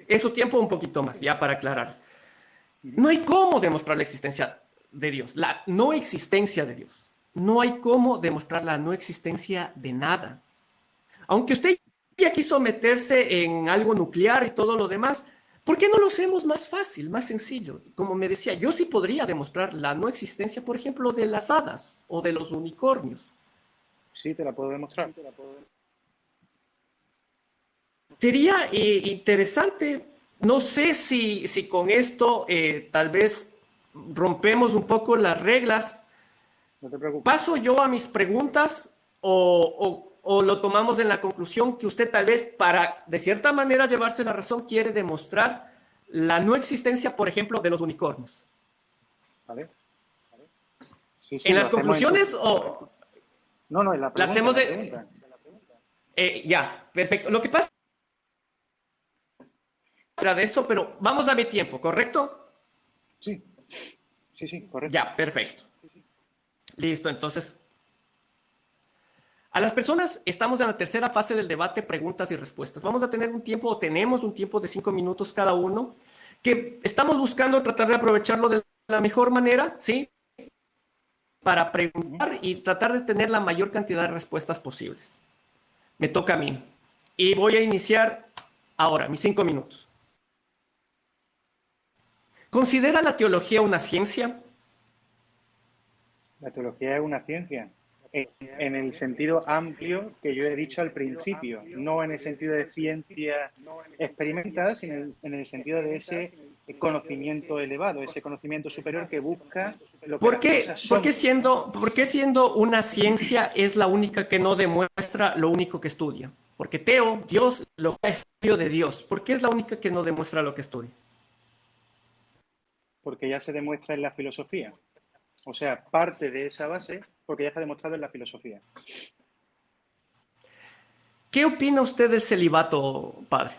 sí. su tiempo un poquito más, ya para aclarar. No hay cómo demostrar la existencia de Dios, la no existencia de Dios. No hay cómo demostrar la no existencia de nada. Aunque usted ya quiso meterse en algo nuclear y todo lo demás, ¿por qué no lo hacemos más fácil, más sencillo? Como me decía, yo sí podría demostrar la no existencia, por ejemplo, de las hadas o de los unicornios. Sí, te la puedo demostrar. Sería interesante, no sé si con esto tal vez rompemos un poco las reglas. No te preocupes. ¿Paso yo a mis preguntas o lo tomamos en la conclusión que usted tal vez para de cierta manera llevarse la razón quiere demostrar la no existencia, por ejemplo, de los unicornios? ¿Vale? Sí, sí, ¿En lo las hacemos en tu... conclusiones o No, no, en la la pregunta, en hacemos la pregunta. ya, perfecto. Lo que pasa era de eso, pero vamos a mi tiempo, ¿correcto? Sí, sí, sí, correcto. Ya, perfecto. Listo, entonces, a las personas estamos en la tercera fase del debate, preguntas y respuestas. Vamos a tener un tiempo, o tenemos un tiempo de 5 minutos cada uno, que estamos buscando tratar de aprovecharlo de la mejor manera, ¿sí? Para preguntar y tratar de tener la mayor cantidad de respuestas posibles. Me toca a mí. Y voy a iniciar ahora, mis 5 minutos. ¿Considera la teología una ciencia? La teología es una ciencia, en el sentido amplio que yo he dicho al principio, no en el sentido de ciencia experimental, sino en el sentido de ese conocimiento elevado, ese conocimiento superior que busca lo que ¿Por las qué, cosas por qué son. siendo, por qué siendo una ciencia es la única que no demuestra lo único que estudia? Porque Teo, Dios, lo que es estudio de Dios. ¿Por qué es la única que no demuestra lo que estudia? Porque ya se demuestra en la filosofía. O sea, parte de esa base porque ya está demostrado en la filosofía. ¿Qué opina usted del celibato, padre?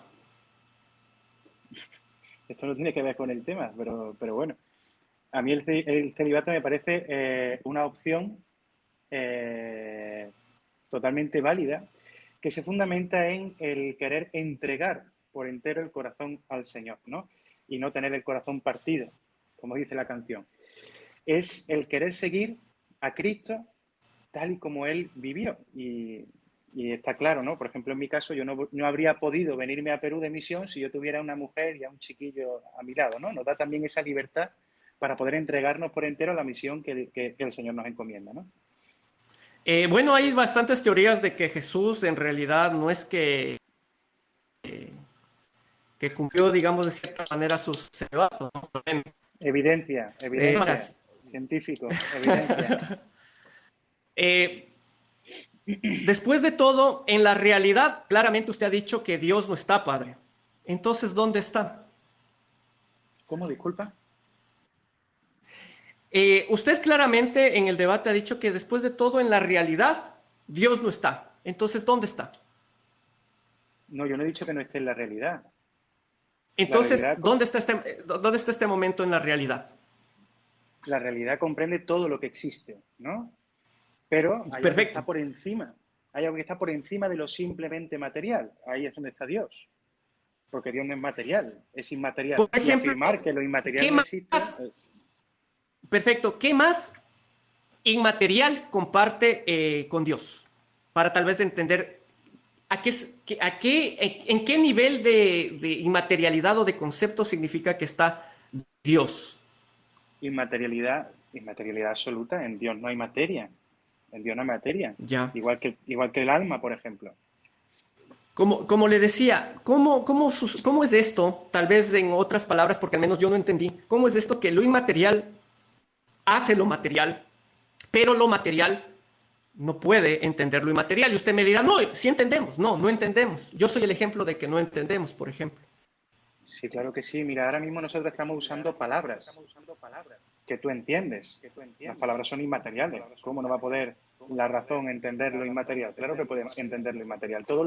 Esto no tiene que ver con el tema, pero bueno. A mí el celibato me parece una opción totalmente válida que se fundamenta en el querer entregar por entero el corazón al Señor, ¿no? Y no tener el corazón partido, como dice la canción. Es el querer seguir a Cristo tal y como Él vivió. Y está claro, ¿no? Por ejemplo, en mi caso, yo no habría podido venirme a Perú de misión si yo tuviera una mujer y a un chiquillo a mi lado, ¿no? Nos da también esa libertad para poder entregarnos por entero a la misión que el Señor nos encomienda, ¿no? Bueno, hay bastantes teorías de que Jesús en realidad no es que que cumplió, digamos, de cierta manera sus celibatos, ¿no? Evidencia, evidencia. Científico, evidencia. Eh, Después de todo, en la realidad, claramente usted ha dicho que Dios no está, Padre. Entonces, ¿dónde está? ¿Cómo? Disculpa. Usted claramente en el debate ha dicho que después de todo, en la realidad, Dios no está. Entonces, ¿dónde está? No, yo no he dicho que no esté en la realidad. La Entonces, realidad, ¿dónde está este momento en la realidad? la realidad comprende todo lo que existe, ¿no? Pero hay algo que Perfecto. está por encima. Hay algo que está por encima de lo simplemente material. Ahí es donde está Dios. Porque Dios no es material, es Por inmaterial. Y ejemplo, afirmar que lo inmaterial ¿qué no existe más? es... Perfecto. ¿Qué más inmaterial comparte con Dios? Para tal vez entender en qué nivel de inmaterialidad o de concepto significa que está Dios. Inmaterialidad, inmaterialidad absoluta. En Dios no hay materia. En Dios no hay materia. Ya. Igual que el alma, por ejemplo. Como le decía, ¿cómo es esto? Tal vez en otras palabras, porque al menos yo no entendí. ¿Cómo es esto que lo inmaterial hace lo material, pero lo material no puede entender lo inmaterial? Y usted me dirá, no, sí entendemos. No, no entendemos. Yo soy el ejemplo de que no entendemos, por ejemplo. Sí, claro que sí. Mira, ahora mismo nosotros estamos usando palabras que tú entiendes. Las palabras son inmateriales. ¿Cómo no va a poder la razón entender lo inmaterial? Claro que puede entender lo inmaterial. Todos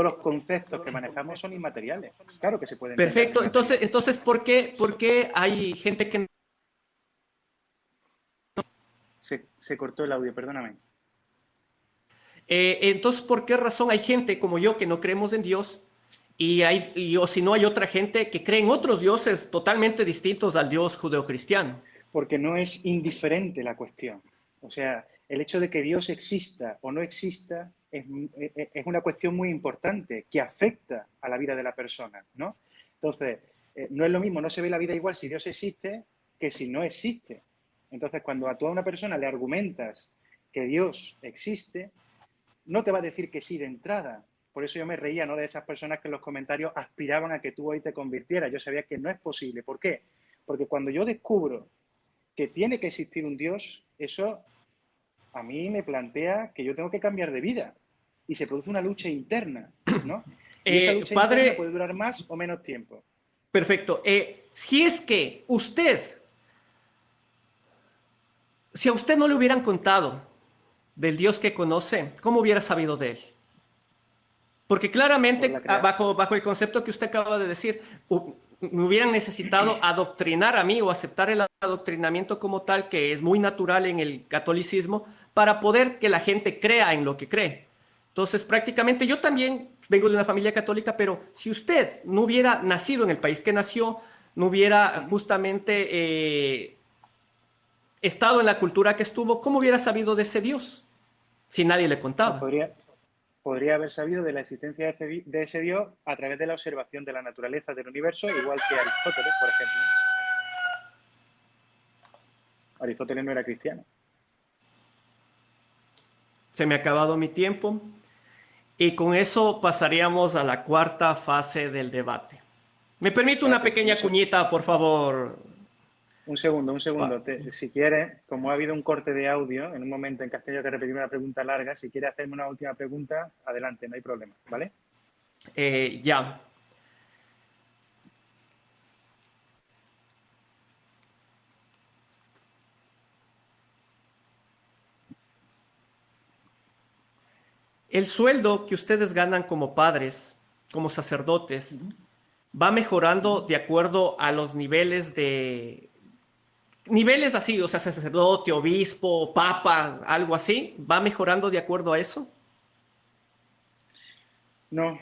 los conceptos que manejamos son inmateriales. Claro que se puede entender lo Perfecto. inmaterial. Entonces, por qué hay gente que... Se cortó el audio, perdóname. entonces, ¿por qué razón hay gente como yo que no creemos en Dios o si no hay otra gente que cree en otros dioses totalmente distintos al Dios judeocristiano? Porque no es indiferente la cuestión. O sea, el hecho de que Dios exista o no exista es una cuestión muy importante que afecta a la vida de la persona, ¿no? Entonces, no es lo mismo, no se ve la vida igual si Dios existe que si no existe. Entonces, cuando a toda una persona le argumentas que Dios existe, no te va a decir que sí de entrada. Por eso yo me reía, ¿no?, de esas personas que en los comentarios aspiraban a que tú hoy te convirtieras. Yo sabía que no es posible. ¿Por qué? Porque cuando yo descubro que tiene que existir un Dios, eso a mí me plantea que yo tengo que cambiar de vida. Y se produce una lucha interna, ¿no? Y esa lucha interna Padre, puede durar más o menos tiempo. perfecto. Si es que si a usted no le hubieran contado del Dios que conoce, ¿cómo hubiera sabido de él? Porque Por la claramente, crea bajo el concepto que usted acaba de decir, me hubieran necesitado adoctrinar a mí o aceptar el adoctrinamiento como tal, que es muy natural en el catolicismo, para poder que la gente crea en lo que cree. Entonces, prácticamente yo también vengo de una familia católica, pero si usted no hubiera nacido en el país que nació, no hubiera justamente estado en la cultura que estuvo, ¿cómo hubiera sabido de ese Dios si nadie le pues contaba? podría haber sabido de la existencia de ese Dios a través de la observación de la naturaleza del universo, igual que Aristóteles, por ejemplo. Aristóteles no era cristiano. Se me ha acabado mi tiempo. Y con eso pasaríamos a la cuarta fase del debate. ¿Me permite una Espérate, pequeña cuñita, por favor? un segundo, un Pa- segundo. Si quieres, como ha habido un corte de audio en un momento en que has tenido que repetir una pregunta larga, si quieres hacerme una última pregunta, adelante, no hay problema, ¿vale? Ya. El sueldo que ustedes ganan como padres, como sacerdotes, Uh -huh, va uh mejorando -huh. de acuerdo a los niveles de... Niveles así, o sea, sacerdote, obispo, papa, algo así, ¿va mejorando de acuerdo a eso? No,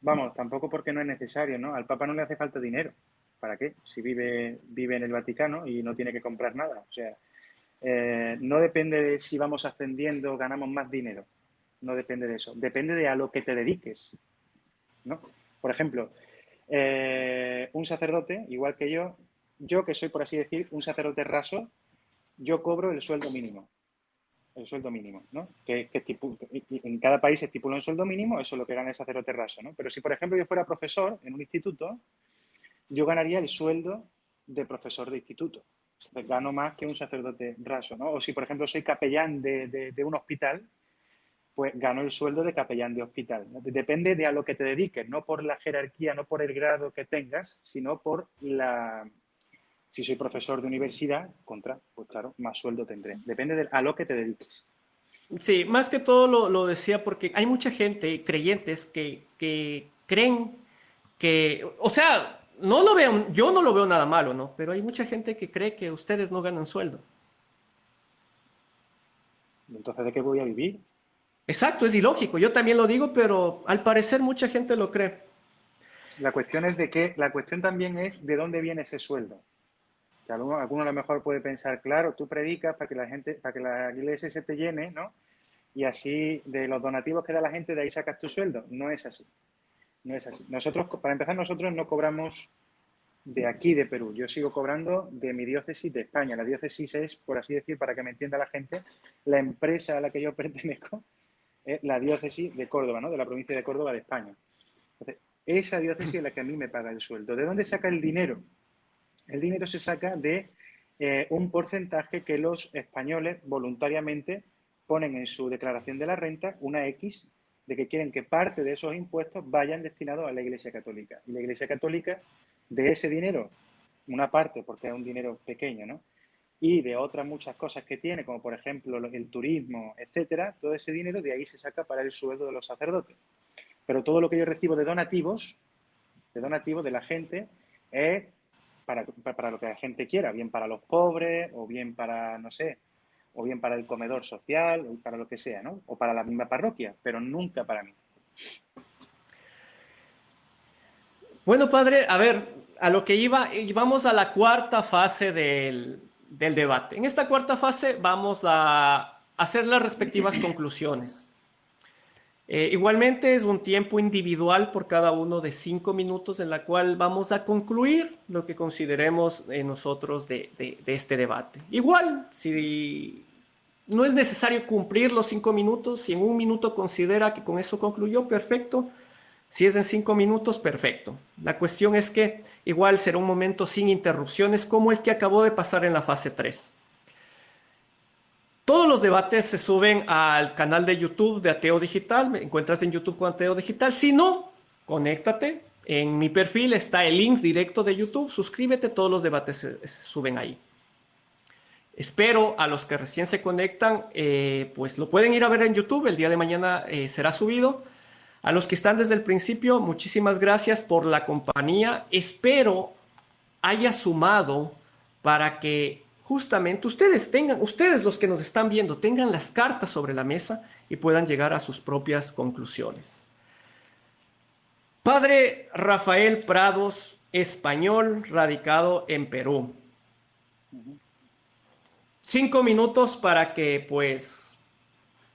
vamos, tampoco porque no es necesario, ¿no? Al Papa no le hace falta dinero. ¿Para qué? Si vive en el Vaticano y no tiene que comprar nada. O sea, no depende de si vamos ascendiendo o ganamos más dinero. No depende de eso. Depende de a lo que te dediques, ¿no? Por ejemplo, un sacerdote, igual que yo que soy, por así decir, un sacerdote raso, yo cobro el sueldo mínimo. el sueldo mínimo, ¿no? En cada país se estipula un sueldo mínimo, eso es lo que gana el sacerdote raso, ¿no? Pero si, por ejemplo, yo fuera profesor en un instituto, yo ganaría el sueldo de profesor de instituto. Entonces, gano más que un sacerdote raso, ¿no? O si, por ejemplo, soy capellán de un hospital, pues gano el sueldo de capellán de hospital, ¿no? Depende de a lo que te dediques, no por la jerarquía, no por el grado que tengas, sino por la... Si soy profesor de universidad, pues claro, más sueldo tendré. Depende de a lo que te dediques. Sí, más que todo lo decía porque hay mucha gente, creyentes, que creen que, o sea, no lo veo, yo no lo veo nada malo, ¿no? Pero hay mucha gente que cree que ustedes no ganan sueldo. Entonces, ¿de qué voy a vivir? Exacto, es ilógico, yo también lo digo, pero al parecer mucha gente lo cree. La cuestión es de que, la cuestión también es de dónde viene ese sueldo. Que alguno a lo mejor puede pensar, claro, tú predicas para que la gente, para que la iglesia se te llene, ¿no? Y así de los donativos que da la gente, de ahí sacas tu sueldo. No es así. No es así. Nosotros, para empezar, nosotros no cobramos de aquí, de Perú. Yo sigo cobrando de mi diócesis de España. La diócesis es, por así decir, para que me entienda la gente, la empresa a la que yo pertenezco es la diócesis de Córdoba, ¿no? De la provincia de Córdoba de España. Entonces, esa diócesis es la que a mí me paga el sueldo. ¿De dónde saca el dinero? El dinero se saca de un porcentaje que los españoles voluntariamente ponen en su declaración de la renta, una X, de que quieren que parte de esos impuestos vayan destinados a la Iglesia Católica. Y la Iglesia Católica, de ese dinero, una parte, porque es un dinero pequeño, ¿no? Y de otras muchas cosas que tiene, como por ejemplo el turismo, etcétera, todo ese dinero de ahí se saca para el sueldo de los sacerdotes. Pero todo lo que yo recibo de donativos de la gente, es para lo que la gente quiera, bien para los pobres, o bien para, no sé, o bien para el comedor social, o para lo que sea, ¿no? O para la misma parroquia, pero nunca para mí. Bueno, padre, a ver, a lo que iba, y vamos a la cuarta fase del debate. En esta cuarta fase vamos a hacer las respectivas conclusiones. Igualmente es un tiempo individual por cada uno de 5 minutos en la cual vamos a concluir lo que consideremos nosotros de este debate. Igual, si no es necesario cumplir los 5 minutos, si en un minuto considera que con eso concluyó, perfecto. Si es en 5 minutos, perfecto. La cuestión es que igual será un momento sin interrupciones como el que acabó de pasar en la fase 3. Todos los debates se suben al canal de YouTube de Ateo Digital. Me encuentras en YouTube con Ateo Digital. Si no, conéctate. En mi perfil está el link directo de YouTube. Suscríbete, todos los debates se suben ahí. Espero a los que recién se conectan, pues lo pueden ir a ver en YouTube. El día de mañana será subido. A los que están desde el principio, muchísimas gracias por la compañía. Espero haya sumado para que justamente ustedes los que nos están viendo, tengan las cartas sobre la mesa y puedan llegar a sus propias conclusiones. Padre Rafael Prados, español, radicado en Perú. 5 minutos para que pues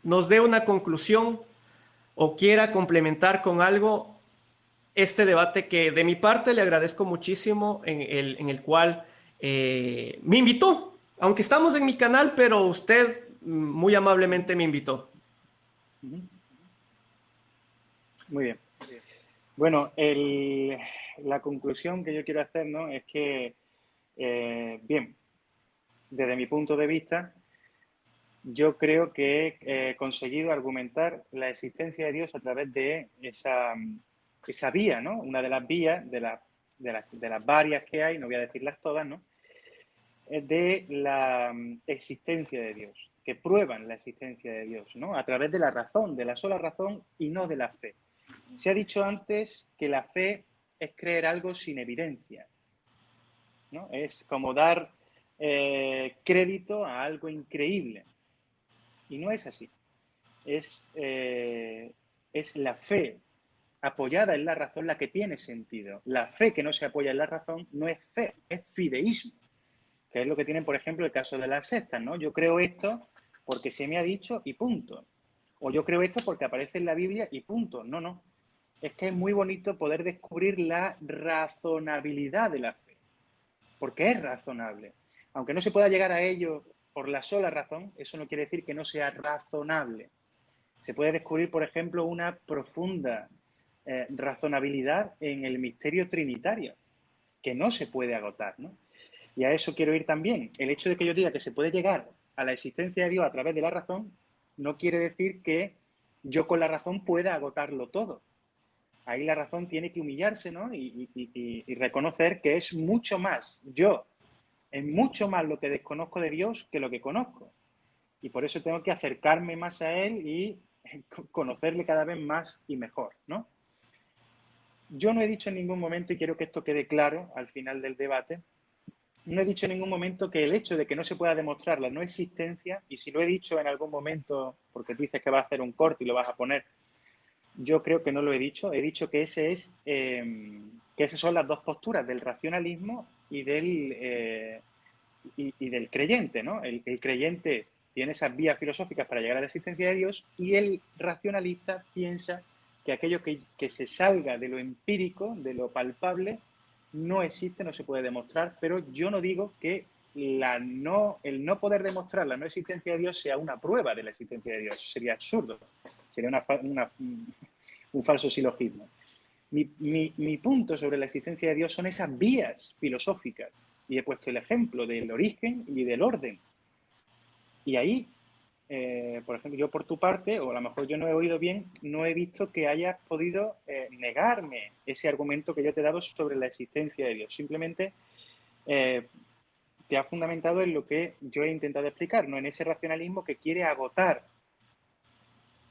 nos dé una conclusión o quiera complementar con algo este debate que de mi parte le agradezco muchísimo en el cual me invitó, aunque estamos en mi canal, pero usted muy amablemente me invitó. Muy bien. Bueno, la conclusión que yo quiero hacer, ¿no? Es que, bien, desde mi punto de vista, yo creo que he conseguido argumentar la existencia de Dios a través de esa vía, ¿no? Una de las vías, de las varias que hay, no voy a decirlas todas, ¿no? De la existencia de Dios, que prueban la existencia de Dios, ¿no? A través de la razón, de la sola razón y no de la fe. Se ha dicho antes que la fe es creer algo sin evidencia, ¿no? Es como dar crédito a algo increíble. Y no es así. Es la fe apoyada en la razón la que tiene sentido. La fe que no se apoya en la razón no es fe, es fideísmo, que es lo que tienen, por ejemplo, el caso de las sectas, ¿no? Yo creo esto porque se me ha dicho y punto. O yo creo esto porque aparece en la Biblia y punto. No, no. Es que es muy bonito poder descubrir la razonabilidad de la fe, porque es razonable. Aunque no se pueda llegar a ello por la sola razón, eso no quiere decir que no sea razonable. Se puede descubrir, por ejemplo, una profunda razonabilidad en el misterio trinitario, que no se puede agotar, ¿no? Y a eso quiero ir también. El hecho de que yo diga que se puede llegar a la existencia de Dios a través de la razón, no quiere decir que yo con la razón pueda agotarlo todo. Ahí la razón tiene que humillarse, ¿no? Y reconocer que es mucho más. Yo, es mucho más lo que desconozco de Dios que lo que conozco. Y por eso tengo que acercarme más a Él y conocerle cada vez más y mejor, ¿no? Yo no he dicho en ningún momento, y quiero que esto quede claro al final del debate, no he dicho en ningún momento que el hecho de que no se pueda demostrar la no existencia, y si lo he dicho en algún momento, porque dices que vas a hacer un corte y lo vas a poner, yo creo que no lo he dicho que que esas son las dos posturas del racionalismo y del creyente, ¿no? El creyente tiene esas vías filosóficas para llegar a la existencia de Dios y el racionalista piensa que aquello que se salga de lo empírico, de lo palpable, no existe, no se puede demostrar, pero yo no digo que el no poder demostrar la no existencia de Dios sea una prueba de la existencia de Dios. Sería absurdo, sería un falso silogismo. Mi punto sobre la existencia de Dios son esas vías filosóficas. Y he puesto el ejemplo del origen y del orden. Y ahí, por ejemplo, yo por tu parte, o a lo mejor yo no he oído bien, no he visto que hayas podido negarme ese argumento que yo te he dado sobre la existencia de Dios. Simplemente te ha fundamentado en lo que yo he intentado explicar, no en ese racionalismo que quiere agotar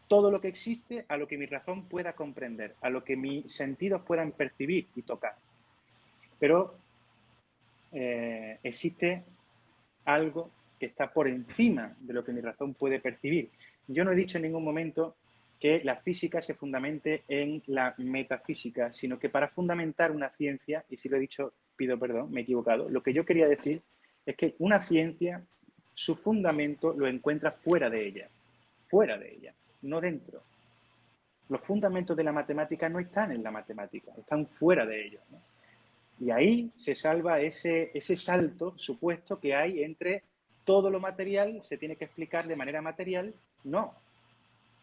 todo lo que existe a lo que mi razón pueda comprender, a lo que mis sentidos puedan percibir y tocar. Pero existe algo que está por encima de lo que mi razón puede percibir. Yo no he dicho en ningún momento que la física se fundamente en la metafísica, sino que para fundamentar una ciencia, y si lo he dicho, pido perdón, me he equivocado, lo que yo quería decir es que una ciencia, su fundamento lo encuentra fuera de ella, no dentro. Los fundamentos de la matemática no están en la matemática, están fuera de ellos, ¿no? Y ahí se salva ese salto supuesto que hay entre todo lo material, se tiene que explicar de manera material. No,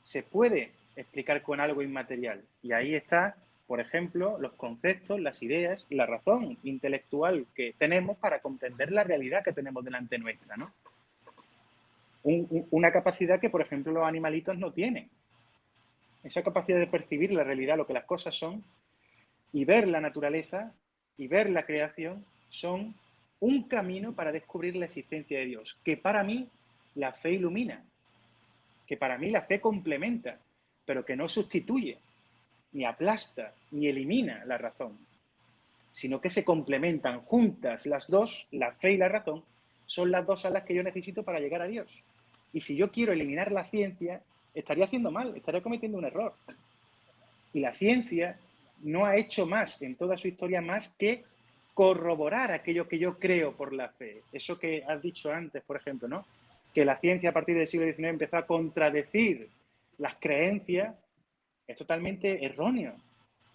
se puede explicar con algo inmaterial. Y ahí está, por ejemplo, los conceptos, las ideas, la razón intelectual que tenemos para comprender la realidad que tenemos delante nuestra, ¿no? Una capacidad que, por ejemplo, los animalitos no tienen. Esa capacidad de percibir la realidad, lo que las cosas son, y ver la naturaleza y ver la creación son un camino para descubrir la existencia de Dios, que para mí la fe ilumina, que para mí la fe complementa, pero que no sustituye, ni aplasta, ni elimina la razón, sino que se complementan juntas las dos, la fe y la razón, son las dos alas que yo necesito para llegar a Dios. Y si yo quiero eliminar la ciencia, estaría haciendo mal, estaría cometiendo un error. Y la ciencia no ha hecho más en toda su historia más que corroborar aquello que yo creo por la fe. Eso que has dicho antes, por ejemplo, ¿no? Que la ciencia a partir del siglo XIX empezó a contradecir las creencias, es totalmente erróneo.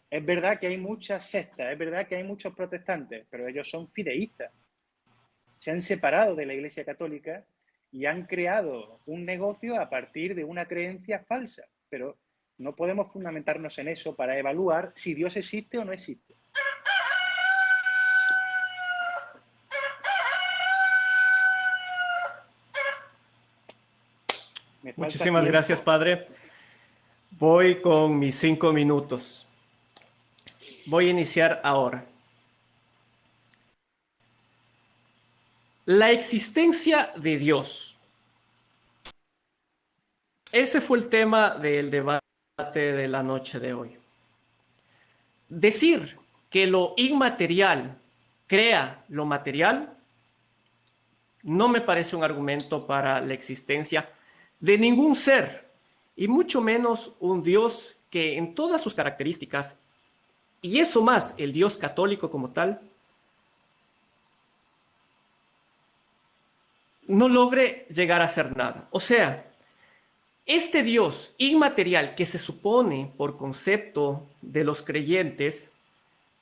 Es verdad que hay muchas sectas, es verdad que hay muchos protestantes, pero ellos son fideístas. Se han separado de la Iglesia Católica y han creado un negocio a partir de una creencia falsa. Pero no podemos fundamentarnos en eso para evaluar si Dios existe o no existe. Muchísimas gracias, Padre. Voy con mis 5 minutos. Voy a iniciar ahora. La existencia de Dios. Ese fue el tema del debate de la noche de hoy. Decir que lo inmaterial crea lo material no me parece un argumento para la existencia de ningún ser, y mucho menos un Dios que en todas sus características, y eso más, el Dios católico como tal, no logre llegar a ser nada. O sea, este Dios inmaterial que se supone por concepto de los creyentes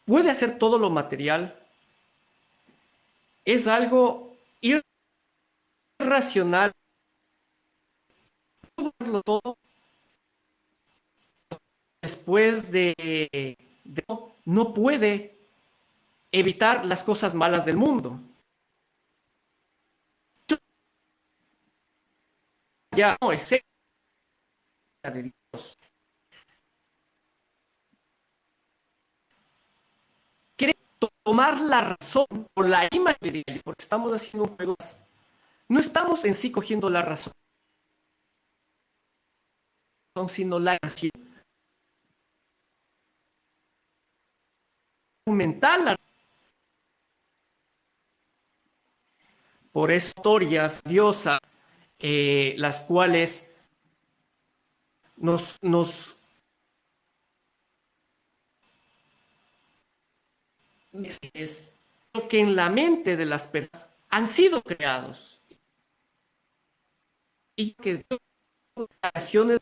puede hacer todo lo material, es algo racional, todo después de no puede evitar las cosas malas del mundo. Ya no es de Dios. Quiere tomar la razón por la imagen, porque estamos haciendo un juego. No estamos en sí cogiendo la razón, sino la razón mental. Por eso historias diosas, las cuales nos es lo que en la mente de las personas han sido creados y que creaciones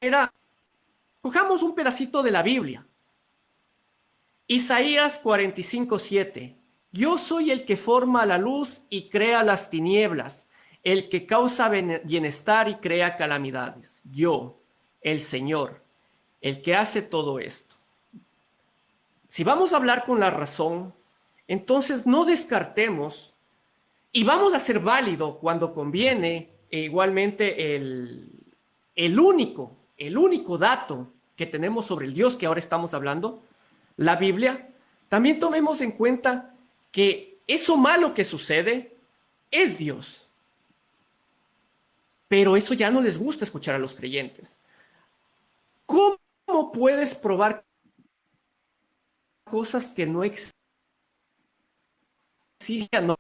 era, cojamos un pedacito de la Biblia, Isaías 45:7. Yo soy el que forma la luz y crea las tinieblas, el que causa bienestar y crea calamidades. Yo, el Señor, el que hace todo esto. Si vamos a hablar con la razón, entonces no descartemos y vamos a ser válido cuando conviene, e igualmente el único dato que tenemos sobre el Dios que ahora estamos hablando, la Biblia. También tomemos en cuenta que eso malo que sucede es Dios. Pero eso ya no les gusta escuchar a los creyentes. ¿Cómo puedes probar cosas que no existen? No,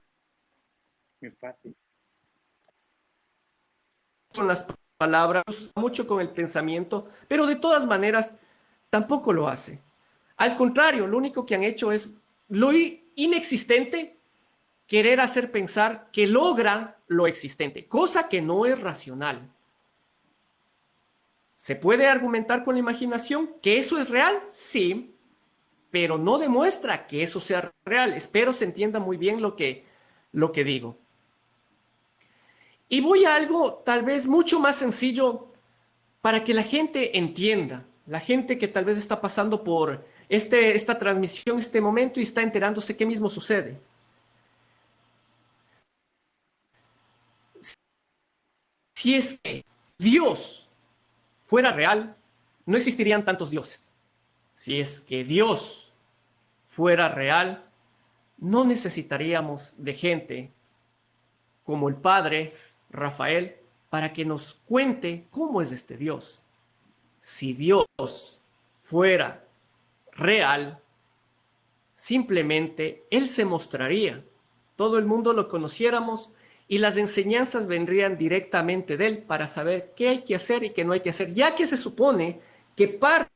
Muy fácil. con las palabras, mucho con el pensamiento, pero de todas maneras tampoco lo hace. Al contrario, lo único que han hecho es lo inexistente, querer hacer pensar que logra lo existente, cosa que no es racional. ¿Se puede argumentar con la imaginación que eso es real? Sí, pero no demuestra que eso sea real. Espero se entienda muy bien lo que digo. Y voy a algo tal vez mucho más sencillo para que la gente entienda, la gente que tal vez está pasando por esta transmisión, este momento y está enterándose qué mismo sucede. Si es que Dios fuera real, no existirían tantos dioses. Si es que Dios fuera real, no necesitaríamos de gente como el Padre Rafael para que nos cuente cómo es este Dios. Si Dios fuera real, simplemente Él se mostraría. Todo el mundo lo conociéramos y las enseñanzas vendrían directamente de Él para saber qué hay que hacer y qué no hay que hacer, ya que se supone que parte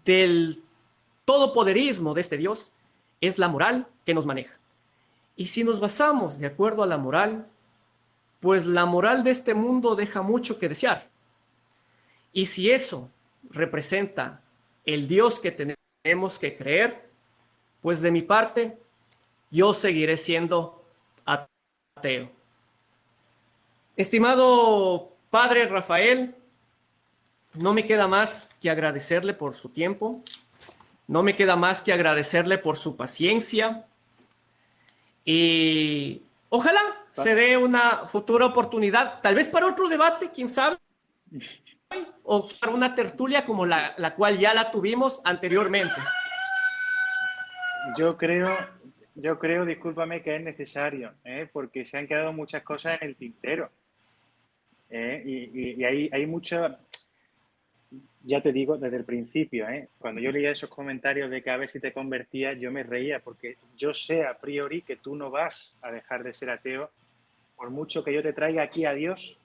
del todopoderismo de este Dios es la moral que nos maneja. Y si nos basamos de acuerdo a la moral, pues la moral de este mundo deja mucho que desear. Y si eso representa el Dios que tenemos que creer, pues de mi parte, yo seguiré siendo ateo. Estimado Padre Rafael, no me queda más que agradecerle por su tiempo, no me queda más que agradecerle por su paciencia y ojalá se dé una futura oportunidad, tal vez para otro debate, quién sabe, o para una tertulia como la cual ya la tuvimos anteriormente. Yo creo, discúlpame, que es necesario, porque se han quedado muchas cosas en el tintero. Y hay mucho, ya te digo, desde el principio, cuando yo leía esos comentarios de que a ver si te convertías, yo me reía, porque yo sé a priori que tú no vas a dejar de ser ateo, por mucho que yo te traiga aquí a Dios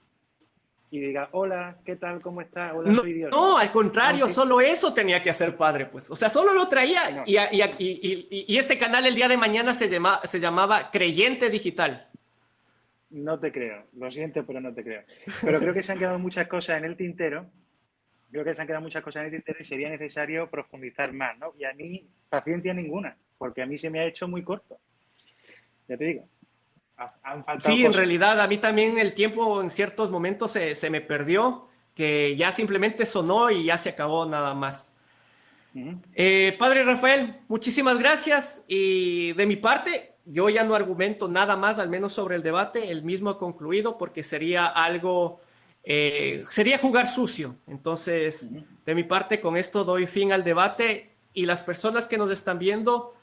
y diga, hola, ¿qué tal? ¿Cómo estás? Hola, soy Dios. No, al contrario, Aunque... solo eso tenía que hacer Padre, pues. O sea, solo lo traía. No. Y este canal el día de mañana se llamaba Creyente Digital. No te creo, lo siento, pero no te creo. Pero creo que se han quedado muchas cosas en el tintero. Creo que se han quedado muchas cosas en el tintero y sería necesario profundizar más, ¿no? Y a mí, paciencia ninguna, porque a mí se me ha hecho muy corto. Ya te digo, han faltado Sí, en cosas. realidad a mí también el tiempo en ciertos momentos se me perdió, que ya simplemente sonó y ya se acabó nada más. Ujú. Padre Rafael, muchísimas gracias y de mi parte yo ya no argumento nada más, al menos sobre el debate, el mismo ha concluido porque sería algo, sería jugar sucio. Entonces, Ujú. de mi parte con esto doy fin al debate y las personas que nos están viendo,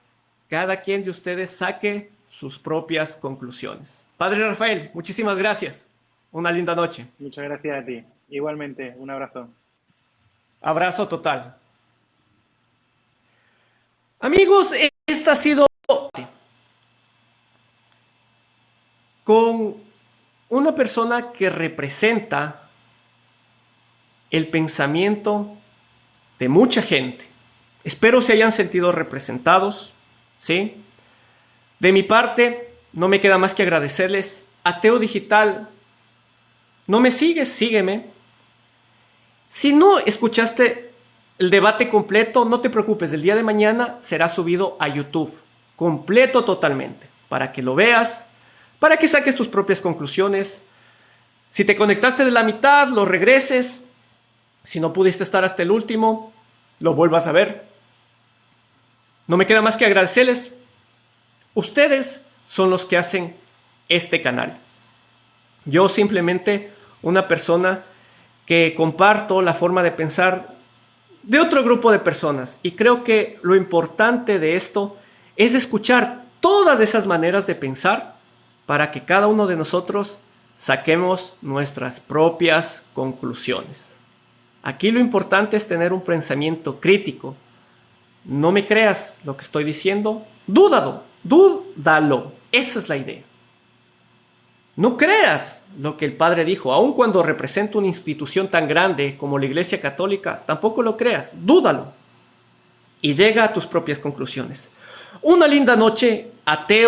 cada quien de ustedes saque sus propias conclusiones. Padre Rafael, muchísimas gracias. Una linda noche. Muchas gracias a ti. Igualmente, un abrazo. Abrazo total. Amigos, esta ha sido con una persona que representa el pensamiento de mucha gente. Espero se hayan sentido representados, ¿sí? De mi parte, no me queda más que agradecerles. Ateo Digital, ¿no me sigues? Sígueme. Si no escuchaste el debate completo, no te preocupes, el día de mañana será subido a YouTube, completo totalmente, para que lo veas, para que saques tus propias conclusiones. Si te conectaste de la mitad, lo regreses. Si no pudiste estar hasta el último, lo vuelvas a ver. No me queda más que agradecerles. Ustedes son los que hacen este canal. Yo simplemente una persona que comparto la forma de pensar de otro grupo de personas. Y creo que lo importante de esto es escuchar todas esas maneras de pensar para que cada uno de nosotros saquemos nuestras propias conclusiones. Aquí lo importante es tener un pensamiento crítico. No me creas lo que estoy diciendo, dúdalo. Esa es la idea. No creas lo que el Padre dijo, aun cuando representa una institución tan grande como la Iglesia Católica, tampoco lo creas, dúdalo y llega a tus propias conclusiones. Una linda noche, ateo.